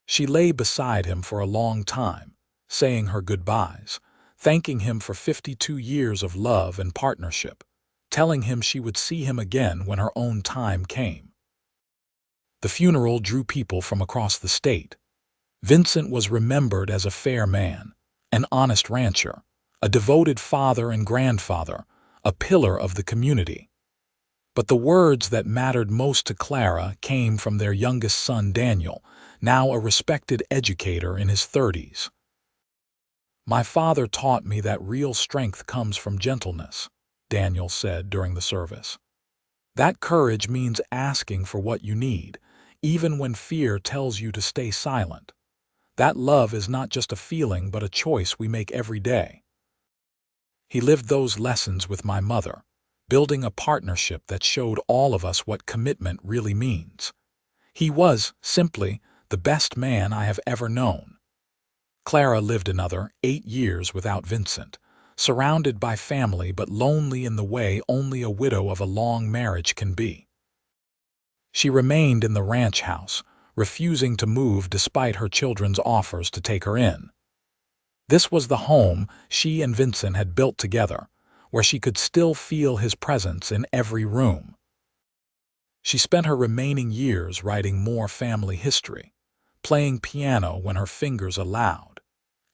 She lay beside him for a long time, saying her goodbyes, thanking him for 52 years of love and partnership, telling him she would see him again when her own time came. The funeral drew people from across the state. Vincent was remembered as a fair man, an honest rancher, a devoted father and grandfather, a pillar of the community. But the words that mattered most to Clara came from their youngest son, Daniel, now a respected educator in his 30s. "My father taught me that real strength comes from gentleness," Daniel said during the service. "That courage means asking for what you need, even when fear tells you to stay silent. That love is not just a feeling but a choice we make every day." He lived those lessons with my mother, building a partnership that showed all of us what commitment really means. He was, simply, the best man I have ever known. Clara lived another 8 years without Vincent, surrounded by family but lonely in the way only a widow of a long marriage can be. She remained in the ranch house, refusing to move despite her children's offers to take her in. This was the home she and Vincent had built together, where she could still feel his presence in every room. She spent her remaining years writing more family history, playing piano when her fingers allowed,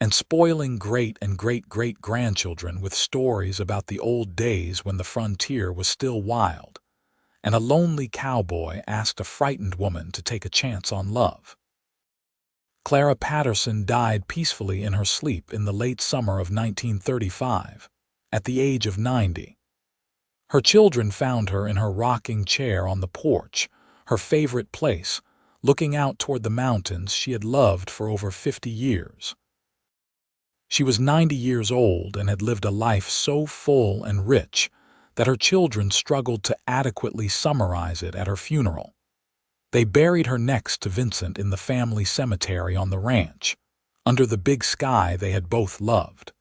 and spoiling great and great-great-grandchildren with stories about the old days when the frontier was still wild, and a lonely cowboy asked a frightened woman to take a chance on love. Clara Patterson died peacefully in her sleep in the late summer of 1935, at the age of 90. Her children found her in her rocking chair on the porch, her favorite place, looking out toward the mountains she had loved for over 50 years. She was 90 years old and had lived a life so full and rich that her children struggled to adequately summarize it at her funeral. They buried her next to Vincent in the family cemetery on the ranch, under the big sky they had both loved.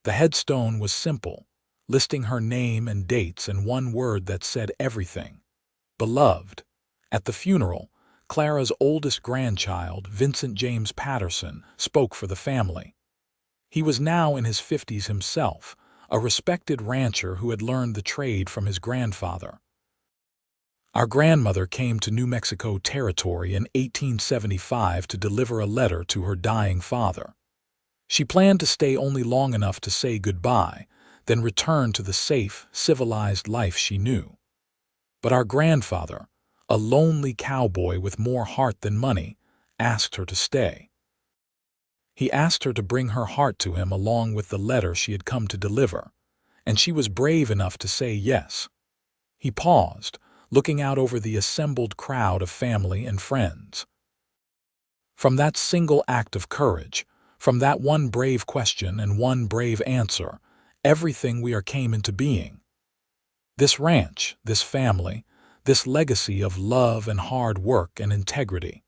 The headstone was simple, listing her name and dates and one word that said everything: beloved. At the funeral, Clara's oldest grandchild, Vincent James Patterson, spoke for the family. He was now in his 50s himself, a respected rancher who had learned the trade from his grandfather. "Our grandmother came to New Mexico Territory in 1875 to deliver a letter to her dying father. She planned to stay only long enough to say goodbye, then return to the safe, civilized life she knew. But our grandfather, a lonely cowboy with more heart than money, asked her to stay. He asked her to bring her heart to him along with the letter she had come to deliver, and she was brave enough to say yes." He paused, looking out over the assembled crowd of family and friends. From that single act of courage, from that one brave question and one brave answer, everything we are came into being. This ranch, this family, this legacy of love and hard work and integrity.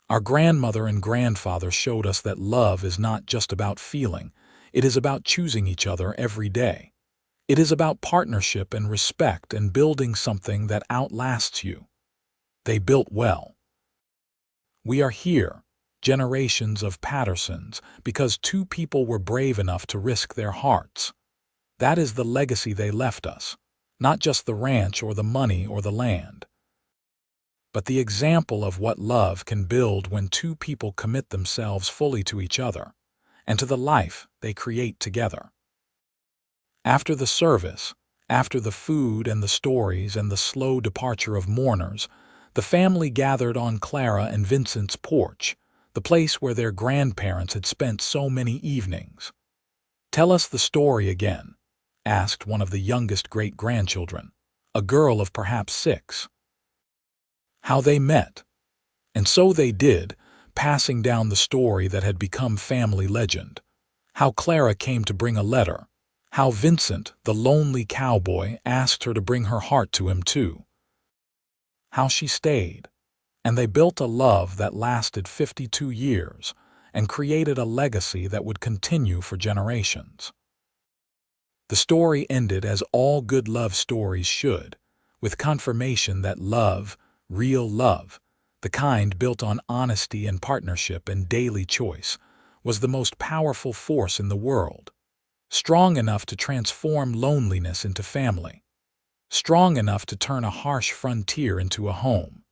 Our grandmother and grandfather showed us that love is not just about feeling, it is about choosing each other every day. It is about partnership and respect and building something that outlasts you. They built well. We are here, generations of Pattersons, because two people were brave enough to risk their hearts. That is the legacy they left us, not just the ranch or the money or the land, but the example of what love can build when two people commit themselves fully to each other and to the life they create together. After the service, after the food and the stories and the slow departure of mourners, the family gathered on Clara and Vincent's porch, the place where their grandparents had spent so many evenings. "Tell us the story again," asked one of the youngest great-grandchildren, a girl of perhaps 6. "How they met." And so they did, passing down the story that had become family legend. How Clara came to bring a letter. How Vincent, the lonely cowboy, asked her to bring her heart to him too. How she stayed. And they built a love that lasted 52 years and created a legacy that would continue for generations. The story ended as all good love stories should, with confirmation that love, real love, the kind built on honesty and partnership and daily choice, was the most powerful force in the world, strong enough to transform loneliness into family, strong enough to turn a harsh frontier into a home,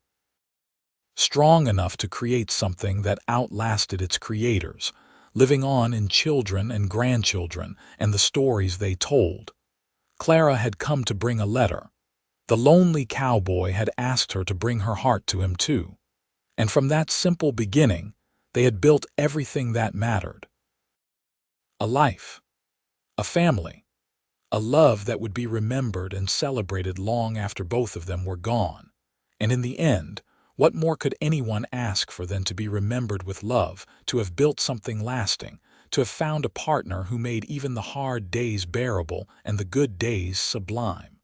strong enough to create something that outlasted its creators, living on in children and grandchildren and the stories they told. Clara had come to bring a letter. The lonely cowboy had asked her to bring her heart to him too. And from that simple beginning, they had built everything that mattered. A life, a family, a love that would be remembered and celebrated long after both of them were gone. And in the end, what more could anyone ask for than to be remembered with love, to have built something lasting, to have found a partner who made even the hard days bearable and the good days sublime?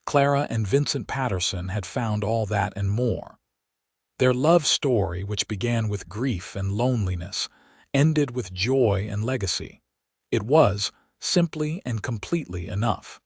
Clara and Vincent Patterson had found all that and more. Their love story, which began with grief and loneliness, ended with joy and legacy. It was, simply and completely, enough.